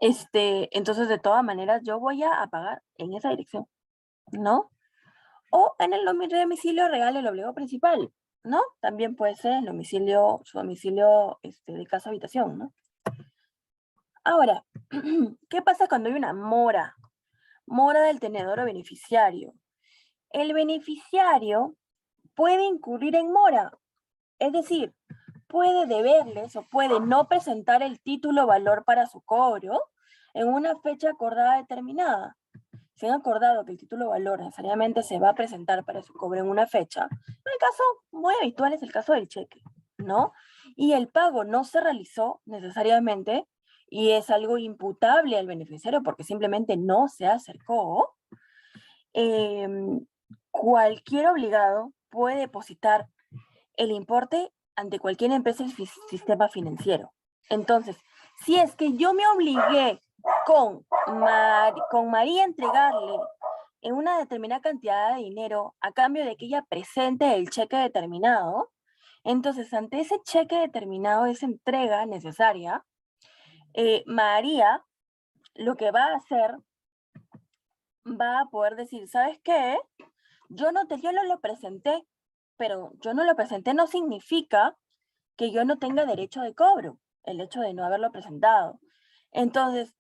Entonces, de todas maneras, yo voy a pagar en esa dirección, ¿no? O en el domicilio real del obligado principal, ¿no? También puede ser el domicilio, su domicilio de casa habitación, ¿no? Ahora, ¿qué pasa cuando hay una mora? Mora del tenedor o beneficiario. El beneficiario puede incurrir en mora, es decir, puede deberles o puede no presentar el título valor para su cobro en una fecha acordada determinada. Si han acordado que el título valor necesariamente se va a presentar para su cobro en una fecha, el caso muy habitual es el caso del cheque, ¿no? Y el pago no se realizó necesariamente y es algo imputable al beneficiario porque simplemente no se acercó. Cualquier obligado puede depositar el importe ante cualquier empresa del sistema financiero. Entonces, si es que yo me obligué con María a entregarle en una determinada cantidad de dinero a cambio de que ella presente el cheque determinado, entonces ante ese cheque determinado, esa entrega necesaria, María lo que va a hacer, va a poder decir, ¿sabes qué? Yo no lo presenté, pero yo no lo presenté no significa que yo no tenga derecho de cobro, el hecho de no haberlo presentado. Entonces,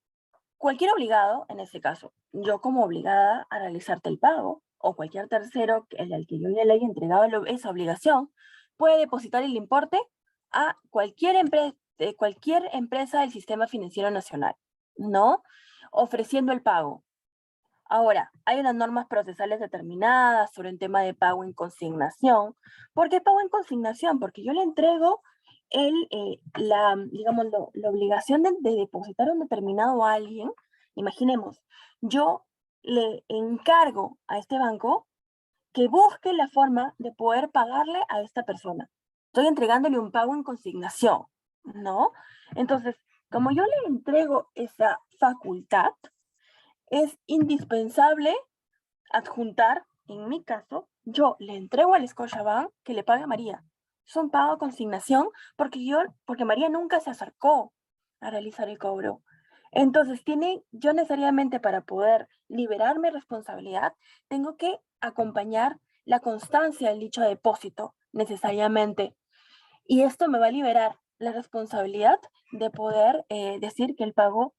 cualquier obligado, en este caso, yo como obligada a realizarte el pago, o cualquier tercero al que yo ya le haya entregado esa obligación, puede depositar el importe a cualquier empresa del Sistema Financiero Nacional, ¿no? Ofreciendo el pago. Ahora, hay unas normas procesales determinadas sobre un tema de pago en consignación. ¿Por qué pago en consignación? Porque yo le entrego digamos, la obligación de depositar un determinado a alguien. Imaginemos, yo le encargo a este banco que busque la forma de poder pagarle a esta persona. Estoy entregándole un pago en consignación, ¿no? Entonces, como yo le entrego esa facultad, es indispensable adjuntar, en mi caso, yo le entrego al Scotiabank que le pague a María. Es un pago a consignación porque María nunca se acercó a realizar el cobro. Entonces, yo necesariamente para poder liberar mi responsabilidad, tengo que acompañar la constancia del dicho depósito, necesariamente. Y esto me va a liberar la responsabilidad de poder decir que el pago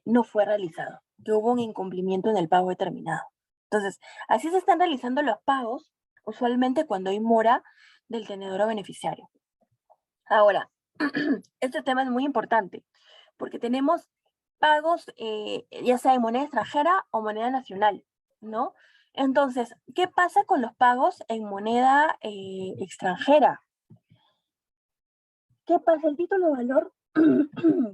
no fue realizado, que hubo un incumplimiento en el pago determinado. Entonces, así se están realizando los pagos, usualmente cuando hay mora del tenedor o beneficiario. Ahora, este tema es muy importante, porque tenemos pagos ya sea en moneda extranjera o moneda nacional, ¿no? Entonces, ¿qué pasa con los pagos en moneda extranjera? ¿Qué pasa? El título de valor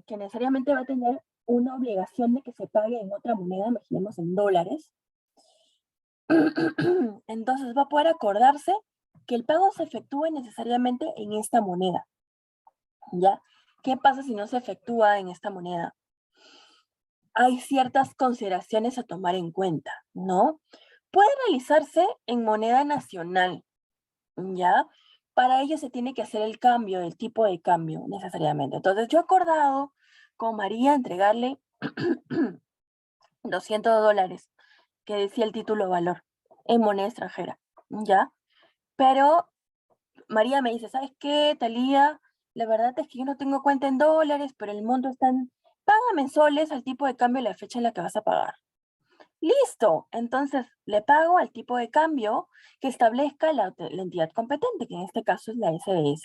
que necesariamente va a tener una obligación de que se pague en otra moneda, imaginemos en dólares. Entonces va a poder acordarse que el pago se efectúe necesariamente en esta moneda, ¿ya? ¿Qué pasa si no se efectúa en esta moneda? Hay ciertas consideraciones a tomar en cuenta, ¿no? Puede realizarse en moneda nacional, ¿ya? Para ello se tiene que hacer el cambio, el tipo de cambio necesariamente. Entonces yo he acordado con María entregarle $200, que decía el título de valor, en moneda extranjera, ¿ya? Pero María me dice, ¿sabes qué, Talía? La verdad es que yo no tengo cuenta en dólares, pero el monto está en... Págame en soles al tipo de cambio y la fecha en la que vas a pagar. Listo, entonces le pago al tipo de cambio que establezca la entidad competente, que en este caso es la SBS,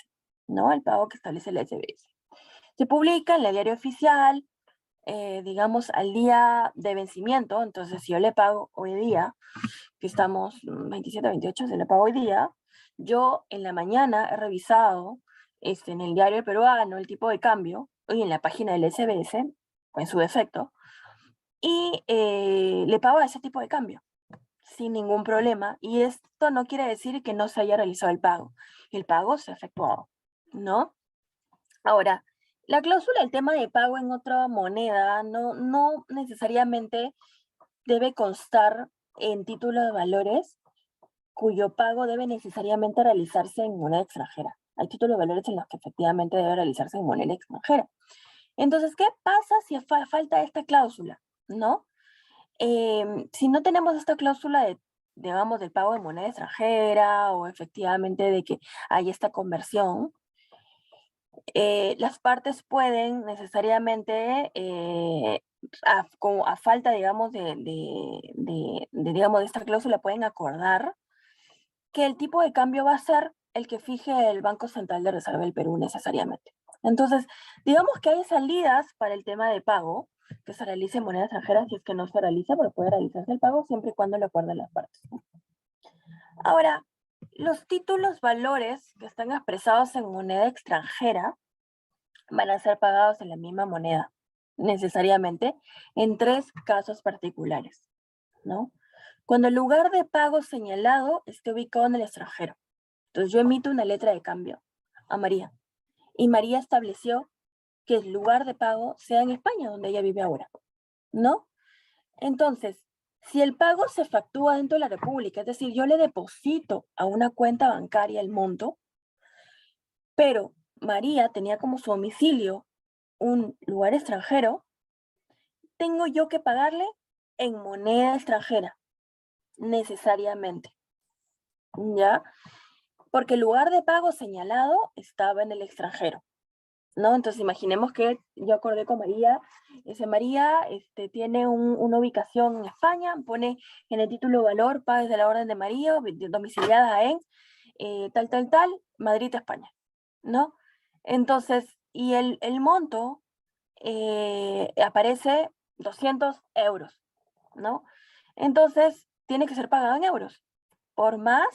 ¿no? El pago que establece la SBS. Se publica en la diario oficial, digamos, al día de vencimiento. Entonces, si yo le pago hoy día, que estamos 27, 28, si le pago hoy día, yo en la mañana he revisado en el diario peruano el tipo de cambio, y en la página del SBS, o en su defecto, y le pago a ese tipo de cambio sin ningún problema. Y esto no quiere decir que no se haya realizado el pago. El pago se ha efectuado, ¿no? Ahora, la cláusula del tema de pago en otra moneda no necesariamente debe constar en título de valores cuyo pago debe necesariamente realizarse en moneda extranjera. Hay títulos de valores en los que efectivamente debe realizarse en moneda extranjera. Entonces, ¿qué pasa si falta esta cláusula? ¿No? Si no tenemos esta cláusula digamos, del pago de moneda extranjera o efectivamente de que hay esta conversión, las partes pueden necesariamente, a falta, digamos, digamos, de esta cláusula, pueden acordar que el tipo de cambio va a ser el que fije el Banco Central de Reserva del Perú necesariamente. Entonces, digamos que hay salidas para el tema de pago que se realice en moneda extranjera, si es que no se realiza, pero puede realizarse el pago siempre y cuando lo acuerden las partes. Ahora, los títulos valores que están expresados en moneda extranjera van a ser pagados en la misma moneda, necesariamente, en tres casos particulares, ¿no? Cuando el lugar de pago señalado esté ubicado en el extranjero. Entonces yo emito una letra de cambio a María y María estableció que el lugar de pago sea en España, donde ella vive ahora, ¿no? Entonces, si el pago se factúa dentro de la República, es decir, yo le deposito a una cuenta bancaria el monto, pero María tenía como su domicilio un lugar extranjero, tengo yo que pagarle en moneda extranjera, necesariamente, ¿ya? Porque el lugar de pago señalado estaba en el extranjero, ¿no? Entonces imaginemos que yo acordé con María, dice María, tiene una ubicación en España, pone en el título de valor, pagues de la orden de María, domiciliada en tal, Madrid, España, ¿no? Entonces, y el monto aparece 200 euros, ¿no? Entonces, tiene que ser pagado en euros. Por más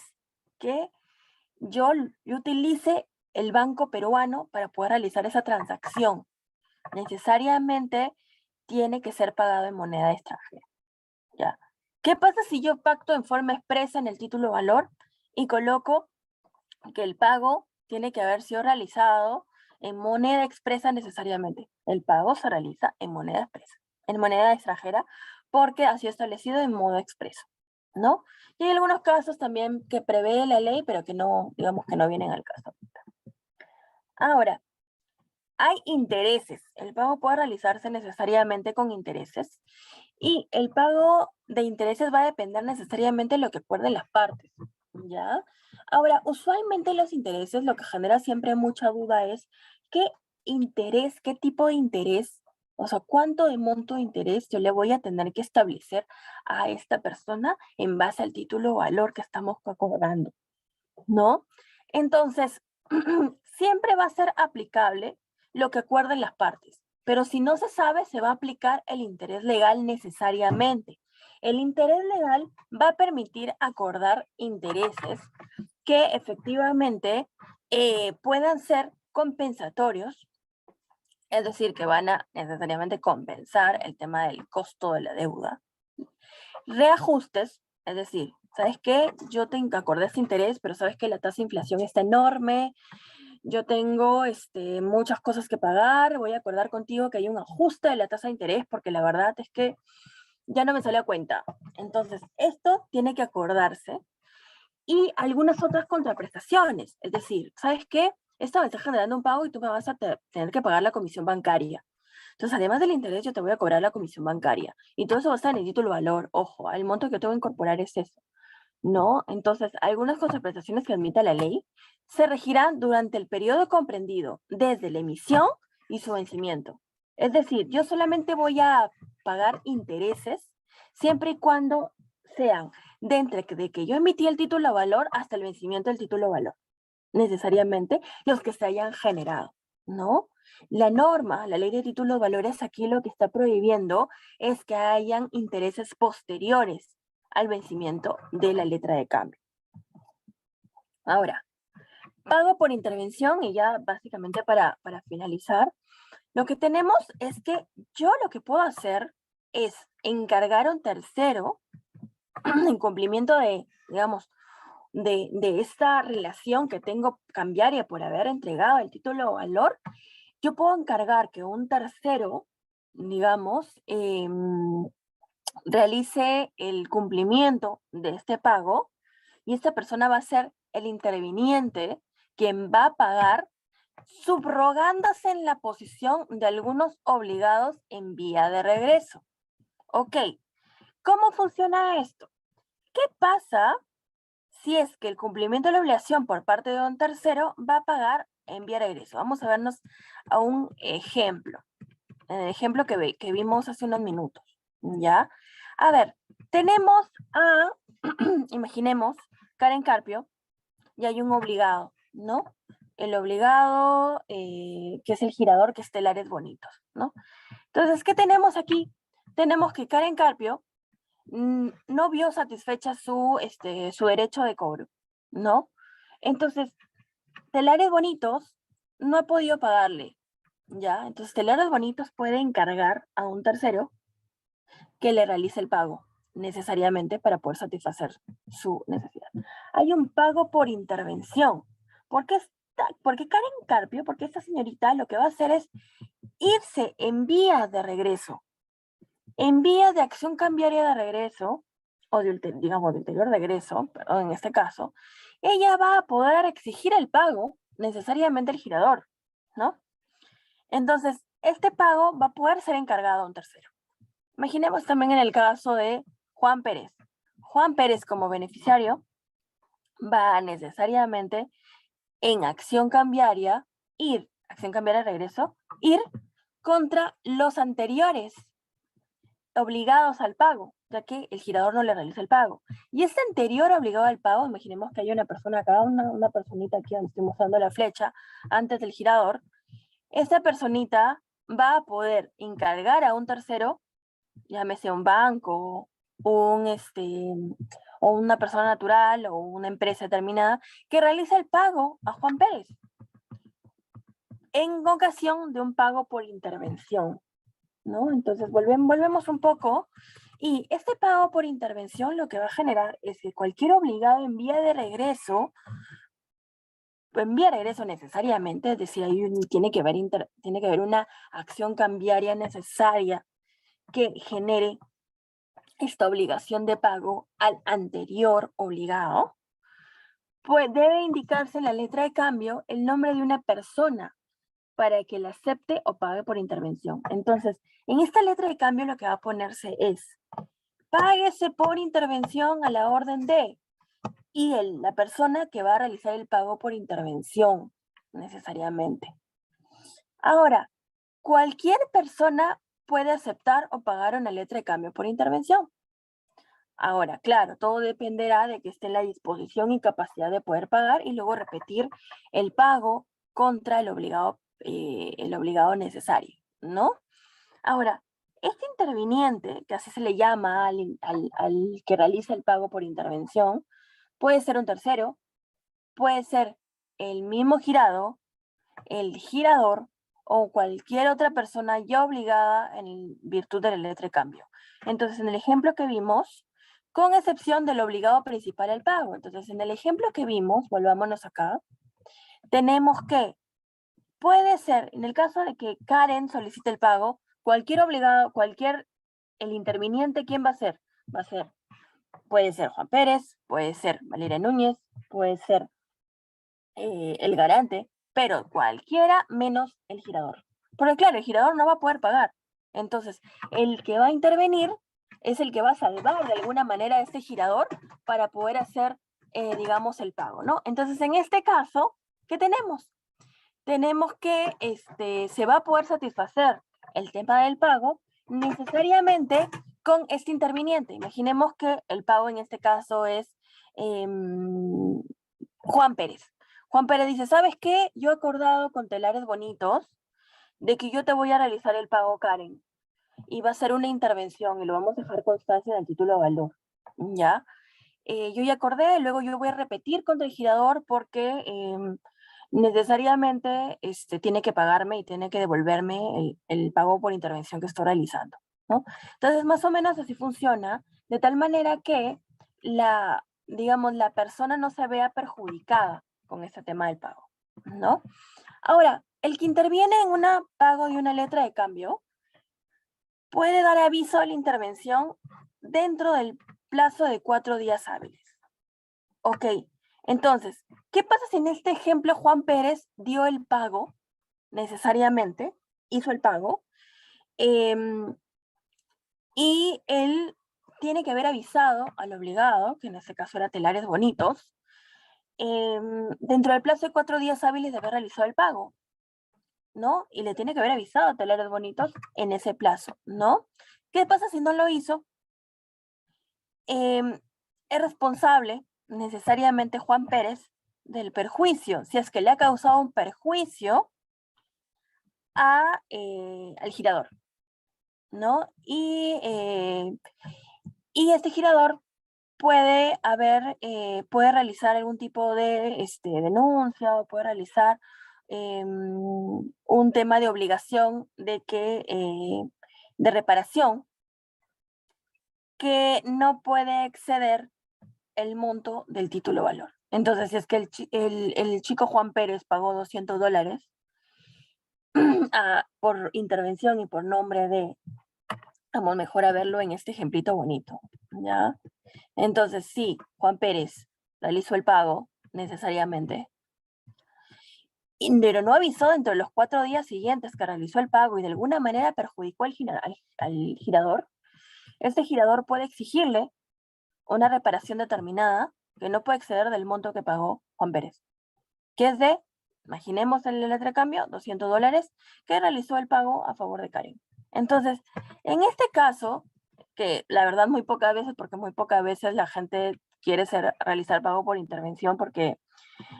que yo utilice el banco peruano para poder realizar esa transacción, necesariamente tiene que ser pagado en moneda extranjera. ¿Ya? ¿Qué pasa si yo pacto en forma expresa en el título valor y coloco que el pago tiene que haber sido realizado en moneda expresa necesariamente? El pago se realiza en moneda expresa, en moneda extranjera, porque ha sido establecido en modo expreso, ¿no? Y hay algunos casos también que prevé la ley, pero que no, digamos que no vienen al caso. Ahora, hay intereses. El pago puede realizarse necesariamente con intereses y el pago de intereses va a depender necesariamente de lo que acuerden las partes, ¿ya? Ahora, usualmente los intereses, lo que genera siempre mucha duda es qué interés, qué tipo de interés, o sea, cuánto de monto de interés yo le voy a tener que establecer a esta persona en base al título o valor que estamos acordando, ¿no? Entonces, siempre va a ser aplicable lo que acuerden las partes, pero si no se sabe, se va a aplicar el interés legal necesariamente. El interés legal va a permitir acordar intereses que efectivamente puedan ser compensatorios, es decir, que van a necesariamente compensar el tema del costo de la deuda. Reajustes, es decir, ¿sabes qué? Yo te acordé este interés, pero sabes que la tasa de inflación está enorme, yo tengo muchas cosas que pagar, voy a acordar contigo que hay un ajuste de la tasa de interés porque la verdad es que ya no me sale a cuenta. Entonces, esto tiene que acordarse y algunas otras contraprestaciones, es decir, ¿sabes qué? Esto me está generando un pago y tú me vas a tener que pagar la comisión bancaria. Entonces, además del interés, yo te voy a cobrar la comisión bancaria. Y todo eso va a estar en el título valor. Ojo, el monto que tengo que incorporar es eso. ¿No? Entonces, algunas contraprestaciones que admite la ley se regirán durante el periodo comprendido desde la emisión y su vencimiento. Es decir, yo solamente voy a pagar intereses siempre y cuando sean de que yo emití el título a valor hasta el vencimiento del título a valor, necesariamente los que se hayan generado, ¿no? La norma, la ley de títulos de valores aquí lo que está prohibiendo es que hayan intereses posteriores al vencimiento de la letra de cambio. Ahora, pago por intervención y ya básicamente para finalizar, lo que tenemos es que yo lo que puedo hacer es encargar a un tercero en cumplimiento de, digamos, de esta relación que tengo cambiaria por haber entregado el título o valor, yo puedo encargar que un tercero, digamos, realice el cumplimiento de este pago y esta persona va a ser el interviniente quien va a pagar subrogándose en la posición de algunos obligados en vía de regreso. Ok, ¿cómo funciona esto? ¿Qué pasa si es que el cumplimiento de la obligación por parte de un tercero va a pagar en vía de regreso? Vamos a vernos a un ejemplo, el ejemplo que vimos hace unos minutos, ¿ya? A ver, tenemos a, imaginemos, Karen Carpio, y hay un obligado, ¿no? El obligado, que es el girador, que es Telares Bonitos, ¿no? Entonces, ¿qué tenemos aquí? Tenemos que Karen Carpio no vio satisfecha su derecho de cobro, ¿no? Entonces, Telares Bonitos no ha podido pagarle, ¿ya? Entonces, Telares Bonitos puede encargar a un tercero que le realice el pago necesariamente para poder satisfacer su necesidad. Hay un pago por intervención. Porque Karen Carpio, porque esta señorita lo que va a hacer es irse en vías de regreso, en vías de acción cambiaria de regreso, o digamos de ulterior regreso, perdón, en este caso, ella va a poder exigir el pago necesariamente el girador, ¿no? Entonces, este pago va a poder ser encargado a un tercero. Imaginemos también en el caso de Juan Pérez. Juan Pérez como beneficiario va a necesariamente en acción cambiaria, acción cambiaria de regreso, ir contra los anteriores obligados al pago, ya que el girador no le realiza el pago. Y este anterior obligado al pago, imaginemos que hay una persona acá, una personita aquí donde estoy mostrando la flecha, antes del girador, esta personita va a poder encargar a un tercero, llámese un banco o una persona natural o una empresa determinada que realiza el pago a Juan Pérez en ocasión de un pago por intervención, ¿no? Entonces volvemos un poco y este pago por intervención lo que va a generar es que cualquier obligado envía regreso necesariamente, es decir, tiene que haber una acción cambiaria necesaria que genere esta obligación de pago al anterior obligado, pues debe indicarse en la letra de cambio el nombre de una persona para que la acepte o pague por intervención. Entonces, en esta letra de cambio lo que va a ponerse es, páguese por intervención a la orden de, y la persona que va a realizar el pago por intervención, necesariamente. Ahora, cualquier persona puede aceptar o pagar una letra de cambio por intervención. Ahora, claro, todo dependerá de que esté en la disposición y capacidad de poder pagar y luego repetir el pago contra el obligado necesario, ¿no? Ahora, este interviniente, que así se le llama al que realiza el pago por intervención, puede ser un tercero, puede ser el mismo girado, el girador o cualquier otra persona ya obligada en virtud de la letra de cambio. Entonces, en el ejemplo que vimos, con excepción del obligado principal al pago. Entonces, en el ejemplo que vimos, volvámonos acá, tenemos que puede ser, en el caso de que Karen solicite el pago, cualquier obligado, el interviniente, ¿quién va a ser? Va a ser, puede ser Juan Pérez, puede ser Valeria Núñez, puede ser el garante, pero cualquiera menos el girador. Porque claro, el girador no va a poder pagar. Entonces, el que va a intervenir es el que va a salvar de alguna manera a este girador para poder hacer, digamos, el pago, ¿no? Entonces, en este caso, ¿qué tenemos? Tenemos que se va a poder satisfacer el tema del pago necesariamente con este interviniente. Imaginemos que el pago en este caso es Juan Pérez. Juan Pérez dice, ¿sabes qué? Yo he acordado con Telares Bonitos de que yo te voy a realizar el pago, Karen, y va a ser una intervención y lo vamos a dejar constancia en el título de valor, ¿ya? Yo ya acordé, luego yo voy a repetir contra el girador porque necesariamente tiene que pagarme y tiene que devolverme el pago por intervención que estoy realizando, ¿no? Entonces, más o menos así funciona, de tal manera que digamos, la persona no se vea perjudicada con este tema del pago, ¿no? Ahora, el que interviene en un pago de una letra de cambio puede dar aviso de la intervención dentro del plazo de 4 días hábiles. Ok, entonces, ¿qué pasa si en este ejemplo Juan Pérez dio el pago necesariamente, hizo el pago, y él tiene que haber avisado al obligado, que en este caso era Telares Bonitos, dentro del plazo de 4 días hábiles de haber realizado el pago, ¿no? Y le tiene que haber avisado a Telares Bonitos en ese plazo, ¿no? ¿Qué pasa si no lo hizo? Es responsable necesariamente Juan Pérez del perjuicio, si es que le ha causado un perjuicio al girador, ¿no? Y este girador puede realizar algún tipo de denuncia o puede realizar un tema de obligación de reparación que no puede exceder el monto del título valor. Entonces, si es que el chico Juan Pérez pagó $200 por intervención y por nombre de, vamos mejor a verlo en este ejemplito bonito, ¿ya? Entonces, sí, Juan Pérez realizó el pago necesariamente, pero no avisó dentro de los 4 días siguientes que realizó el pago y de alguna manera perjudicó al girador. Este girador puede exigirle una reparación determinada que no puede exceder del monto que pagó Juan Pérez, que es de, imaginemos el letra de cambio, $200, que realizó el pago a favor de Karen. Entonces, en este caso, que la verdad muy pocas veces, porque muy pocas veces la gente quiere realizar pago por intervención porque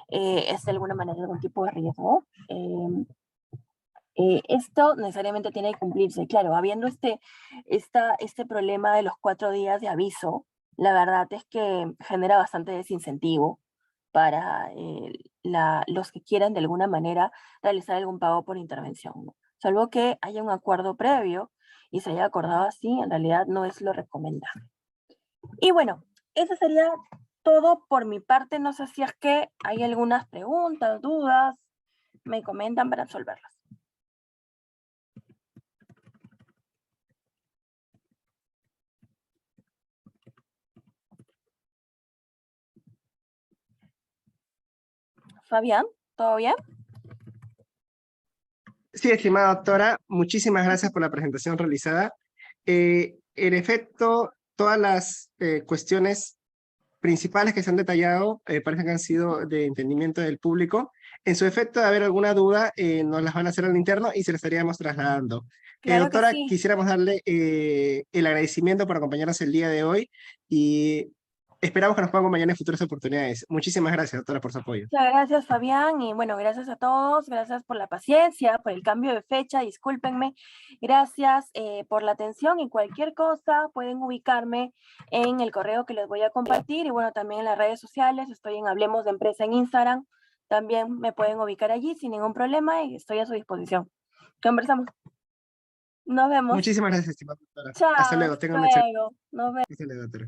es de alguna manera algún tipo de riesgo, Esto necesariamente tiene que cumplirse. Claro, habiendo este problema de los 4 días de aviso, la verdad es que genera bastante desincentivo para los que quieran de alguna manera realizar algún pago por intervención, ¿no? Salvo que haya un acuerdo previo y se haya acordado así, en realidad no es lo recomendable. Y bueno, eso sería todo por mi parte. No sé si es que hay algunas preguntas, dudas, me comentan para resolverlas. Fabián, ¿todo bien? Sí, estimada doctora, muchísimas gracias por la presentación realizada. En efecto, todas las cuestiones principales que se han detallado parece que han sido de entendimiento del público. En su efecto, de haber alguna duda, nos las van a hacer al interno y se las estaríamos trasladando. Claro que Doctora, sí. quisiéramos darle el agradecimiento por acompañarnos el día de hoy y esperamos que nos pueda acompañar en futuras oportunidades. Muchísimas gracias, doctora, por su apoyo. Muchas gracias, Fabián, y bueno, gracias a todos, gracias por la paciencia, por el cambio de fecha, discúlpenme, gracias por la atención y cualquier cosa pueden ubicarme en el correo que les voy a compartir y bueno, también en las redes sociales, estoy en Hablemos de Empresa en Instagram, también me pueden ubicar allí sin ningún problema y estoy a su disposición. Conversamos. Nos vemos. Muchísimas gracias, estimada doctora. Hasta Chao, luego, hasta tengan un excelente luego. Nos vemos. día, doctora.